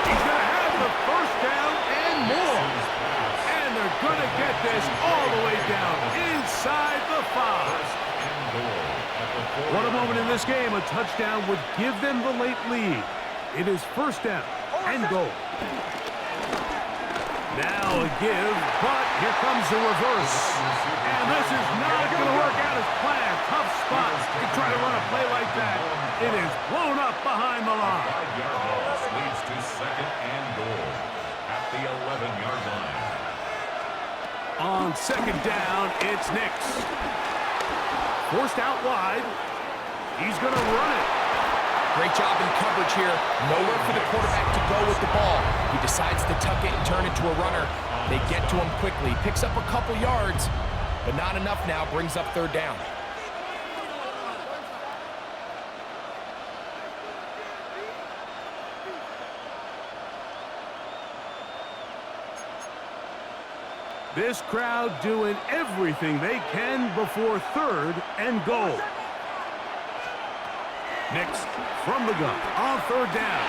He's going to have the first down and more. And they're going to get this all the way down inside the 5. What a moment in this game. A touchdown would give them the late lead. It is 1st down and goal. Now a give, but here comes the reverse. And this is not going to work out as planned. Tough spot to try to run a play like that. It is blown up behind the line. 5-yard loss leads to 2nd and goal at the 11-yard line. On 2nd down, it's Nix. Forced out wide. He's going to run it. Great job in coverage here. Nowhere for the quarterback to go with the ball. He decides to tuck it and turn it to a runner. They get to him quickly. Picks up a couple yards, but not enough now. Brings up 3rd down. This crowd doing everything they can before 3rd and goal. Nix from the gun on 3rd down.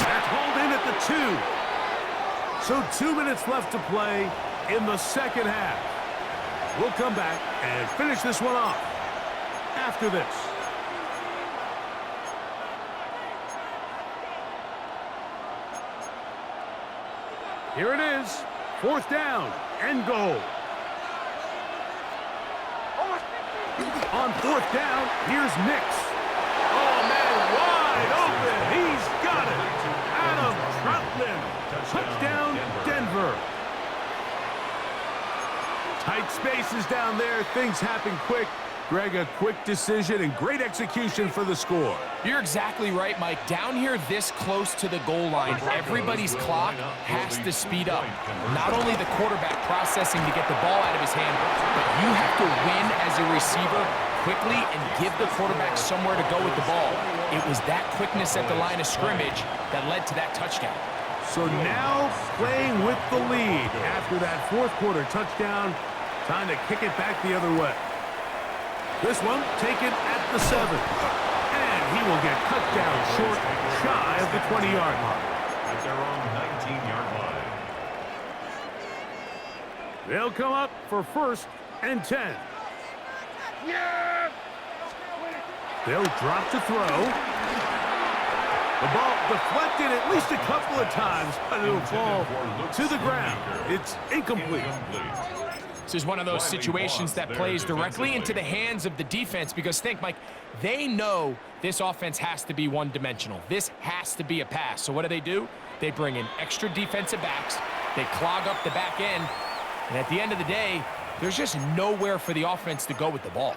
That's hauled in at the 2. So 2 minutes left to play in the 2nd half. We'll come back and finish this one off after this. Here it is, 4th down and goal. On 4th down, here's Nix. Oh, man, wide open. He's got it. Adam Troutman. Touchdown, Denver. Tight spaces down there. Things happen quick. Greg, a quick decision and great execution for the score. You're exactly right, Mike. Down here this close to the goal line, everybody's clock has to speed up. Not only the quarterback processing to get the ball out of his hand, but you have to win as a receiver quickly and give the quarterback somewhere to go with the ball. It was that quickness at the line of scrimmage that led to that touchdown. So now playing with the lead after that 4th quarter touchdown, time to kick it back the other way. This one taken at the 7. And he will get cut down short, shy of the 20-yard line. At their own 19-yard line. They'll come up for 1st and 10. They'll drop to throw. The ball deflected at least a couple of times, but it'll fall to the ground. It's incomplete. This is one of those situations that plays directly into the hands of the defense because think, Mike, they know this offense has to be one-dimensional. This has to be a pass. So what do? They bring in extra defensive backs. They clog up the back end. And at the end of the day, there's just nowhere for the offense to go with the ball.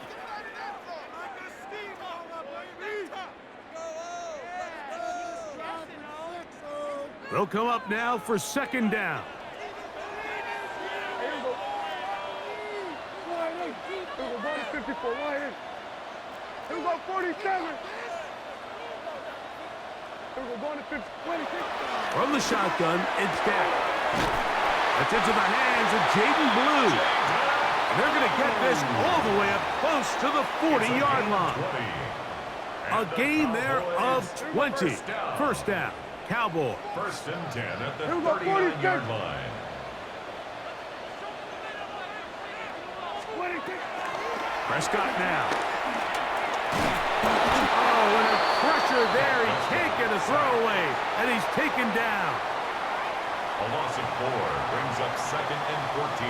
They'll come up now for second down. Here we go. Here we go, 54, right in. Here we go, 47. Here we go, going to 50, 26. From the shotgun, it's Dak. That's into the hands of Jaden Blue. They're going to get this all the way up close to the 40-yard line. A gain there of 20. First down, Cowboys. First and 10 at the 39-yard line. Prescott now. Oh, and a pressure there. He can't get a throwaway, and he's taken down. A loss of 4 brings up second and 14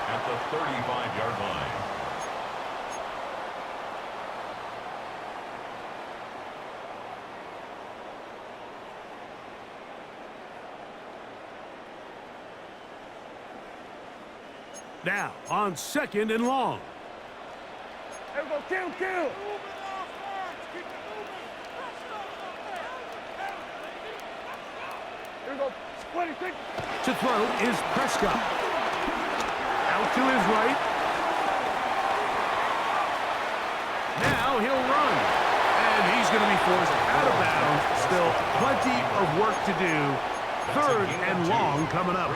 at the 35-yard line. Now, on second and long. Here we go, kill. Here we go, 26. To throw is Prescott. Out to his right. Now he'll run. And he's going to be forced out of bounds. Still plenty of work to do. Third and long coming up.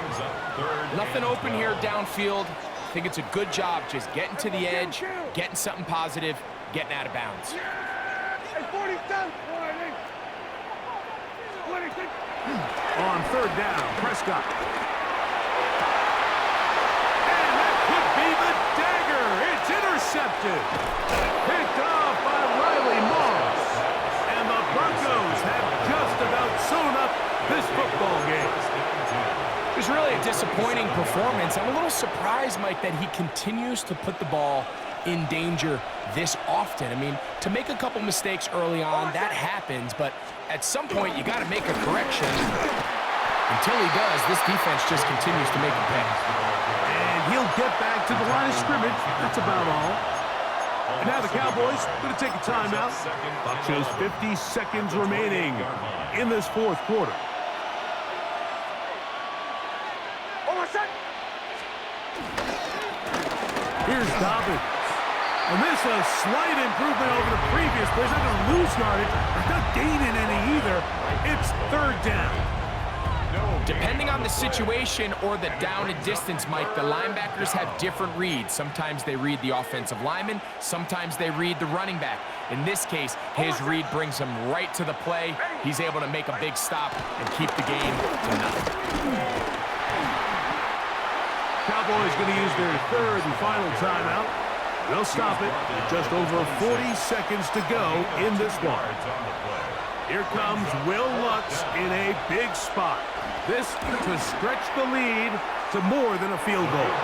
Nothing open here downfield. I think it's a good job just getting to the edge, getting something positive, getting out of bounds. Hey, 47. On third down, Prescott. And that could be the dagger. It's intercepted. Picked off by Riley Moss. And the Broncos have just about sewn up this football game. It was really a disappointing performance. I'm a little surprised, Mike, that he continues to put the ball in danger this often. I mean, to make a couple mistakes early on, that happens, but at some point you got to make a correction. Until he does, this defense just continues to make him pay. And he'll get back to the line of scrimmage. That's about all. And now the Cowboys going to take a timeout. Clock shows 50 seconds remaining in this fourth quarter. Here's Dobbins. And this is a slight improvement over the previous play. He's not going to lose yardage. He's not gaining any either. It's third down. Depending on the situation or the down and distance, Mike, the linebackers have different reads. Sometimes they read the offensive lineman. Sometimes they read the running back. In this case, his read brings him right to the play. He's able to make a big stop and keep the game to nothing. Cowboys going to use their third and final timeout. They'll stop it with just over 40 seconds to go in this one. Here comes Will Lutz in a big spot. This to stretch the lead to more than a field goal.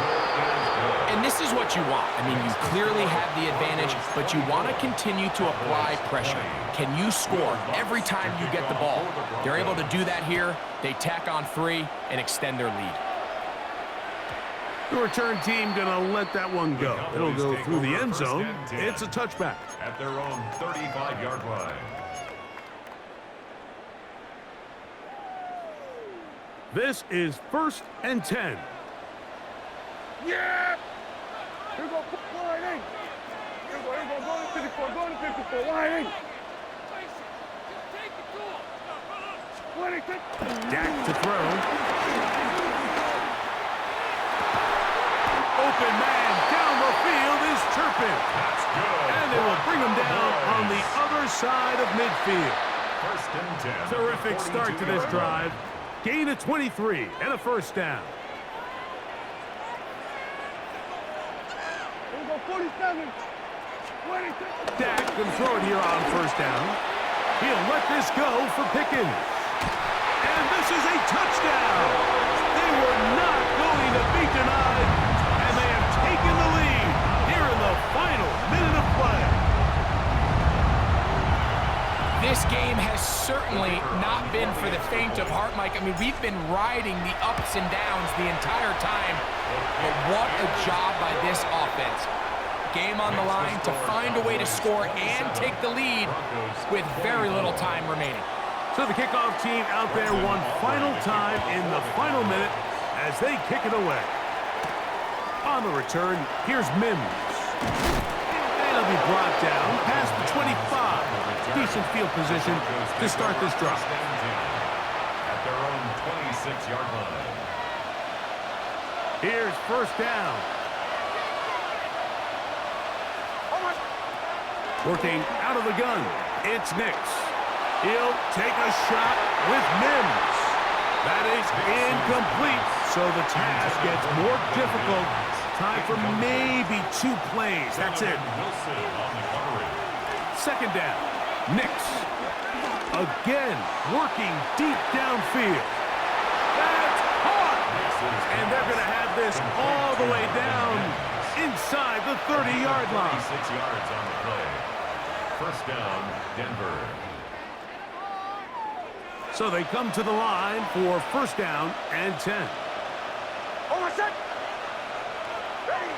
And this is what you want. I mean, you clearly have the advantage, but you want to continue to apply pressure. Can you score every time you get the ball? They're able to do that here. They tack on 3 and extend their lead. The return team going to let that one go. It'll go through the end zone. It's a touchback. At their own 35-yard line. This is first and 10. Yeah! Here we go, line in. Here we go, going to 54, going to 54, line in. 26. Dak to throw. Open man down the field is Turpin. That's good. And they will bring him down on the other side of midfield. First and 10. Terrific start to this drive. Gain of 23 and a first down. Here we go, 47. 26. Dak can throw it here on first down. He'll let this go for Pickens. And this is a touchdown. They were not going to be denied. And they have taken the lead here in the final minute of play. This game has certainly not been for the faint of heart, Mike. I mean, we've been riding the ups and downs the entire time. But what a job by this offense. Game on the line to find a way to score and take the lead with very little time remaining. So the kickoff team out there one final time in the final minute as they kick it away. On the return, here's Mims. And he'll be brought down past the 25. Decent field position to start this drive. At their own 26-yard line. Here's first down. Working out of the gun, it's Nix. He'll take a shot with Mims. That is incomplete, so the task gets more difficult. Time for maybe 2 plays. That's it. Second down, Nix. Again, working deep downfield. That's hard. And they're going to have this all the way down inside the 30-yard line. 36 yards on the play. First down, Denver. So they come to the line for first down and 10. Over set. Ready.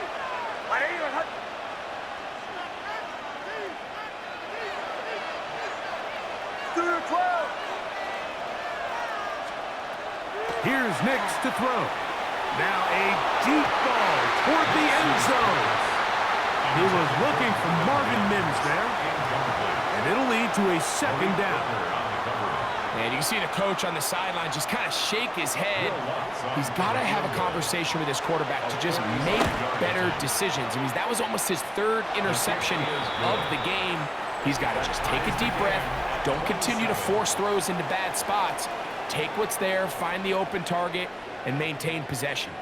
To the 12. Here's Nix to throw. Now a deep ball toward the end zone. He was looking for Marvin Mims there. And it'll lead to a second down. And you can see the coach on the sideline just kind of shake his head. He's got to have a conversation with his quarterback to just make better decisions. I mean, that was almost his 3rd interception of the game. He's got to just take a deep breath. Don't continue to force throws into bad spots. Take what's there, find the open target, and maintain possession.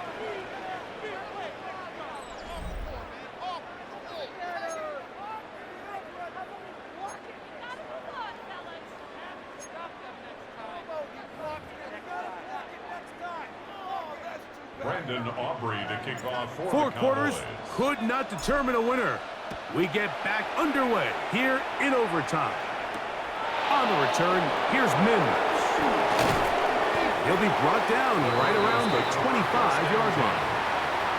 Aubrey to kick off for 4 quarters could not determine a winner. We get back underway here in overtime. On the return, here's Mims. He'll be brought down right around the 25-yard line.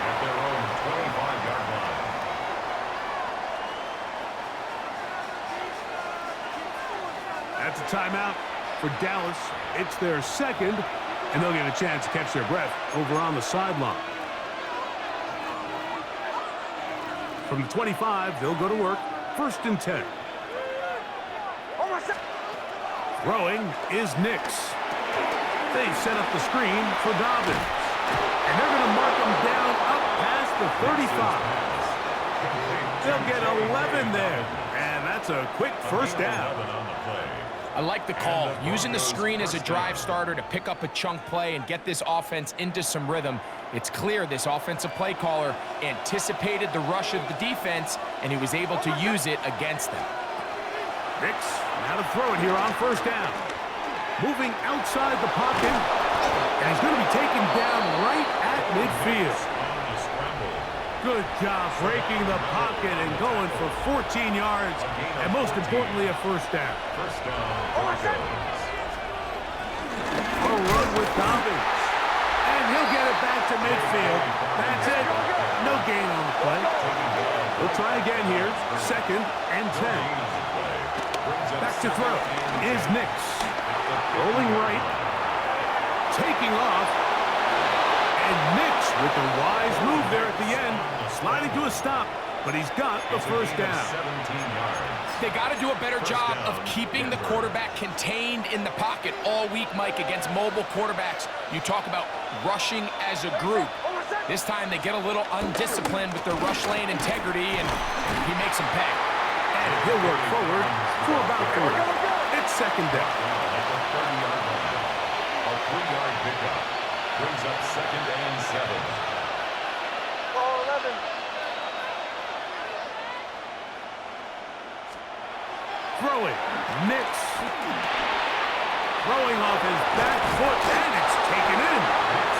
At their own 25-yard line. That's a timeout for Dallas. It's their second, and they'll get a chance to catch their breath over on the sideline. From the 25, they'll go to work. First and 10. Throwing is Nix. They set up the screen for Dobbins. And they're going to mark him down up past the 35. They'll get 11 there. And that's a quick first down. I like the call, using the screen as a drive starter to pick up a chunk play and get this offense into some rhythm. It's clear this offensive play caller anticipated the rush of the defense, and he was able to use it against them. Nix, now to throw it here on first down. Moving outside the pocket, and he's going to be taken down right at midfield. Good job breaking the pocket and going for 14 yards, and most importantly, a first down. First down, A run with Dobbins, and he'll get it back to midfield. That's it. No gain on the play. We'll try again here. Second and 10. Back to throw is Nix. Rolling right. Taking off. And Nix with a wise move there at the end. Sliding to a stop, but he's got the first down. They got to do a better job of keeping the quarterback contained in the pocket all week, Mike, against mobile quarterbacks. You talk about rushing as a group. This time they get a little undisciplined with their rush lane integrity, and he makes them pay. And he'll work forward for about 3. It's second down. A 3-yard pickup brings up second and 7. Ball 11. Throwing, Nix. Throwing off his back foot, and it's taken in.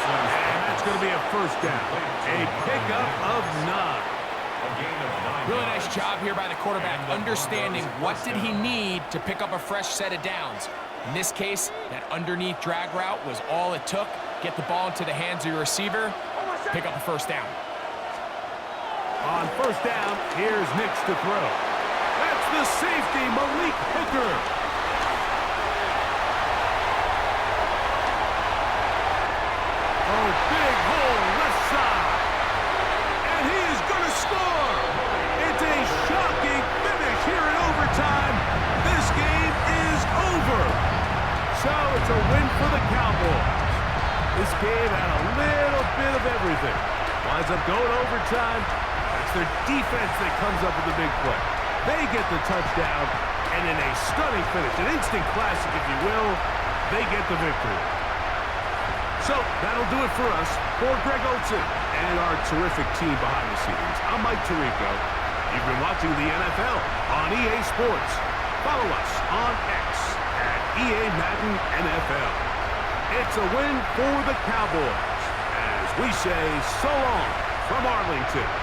And that's going to be a first down. A pickup of 9. Really nice job here by the quarterback, understanding what did he need to pick up a fresh set of downs. In this case, that underneath drag route was all it took. Get the ball into the hands of your receiver, pick up a first down. On first down, here's Nix to throw. That's the safety, Malik Hooker. This game had a little bit of everything. Winds up going overtime. It's their defense that comes up with the big play. They get the touchdown, and in a stunning finish, an instant classic, if you will, they get the victory. So, that'll do it for us. For Greg Olsen and our terrific team behind the scenes, I'm Mike Tirico. You've been watching the NFL on EA Sports. Follow us on X at EA Madden NFL. It's a win for the Cowboys as we say so long from Arlington.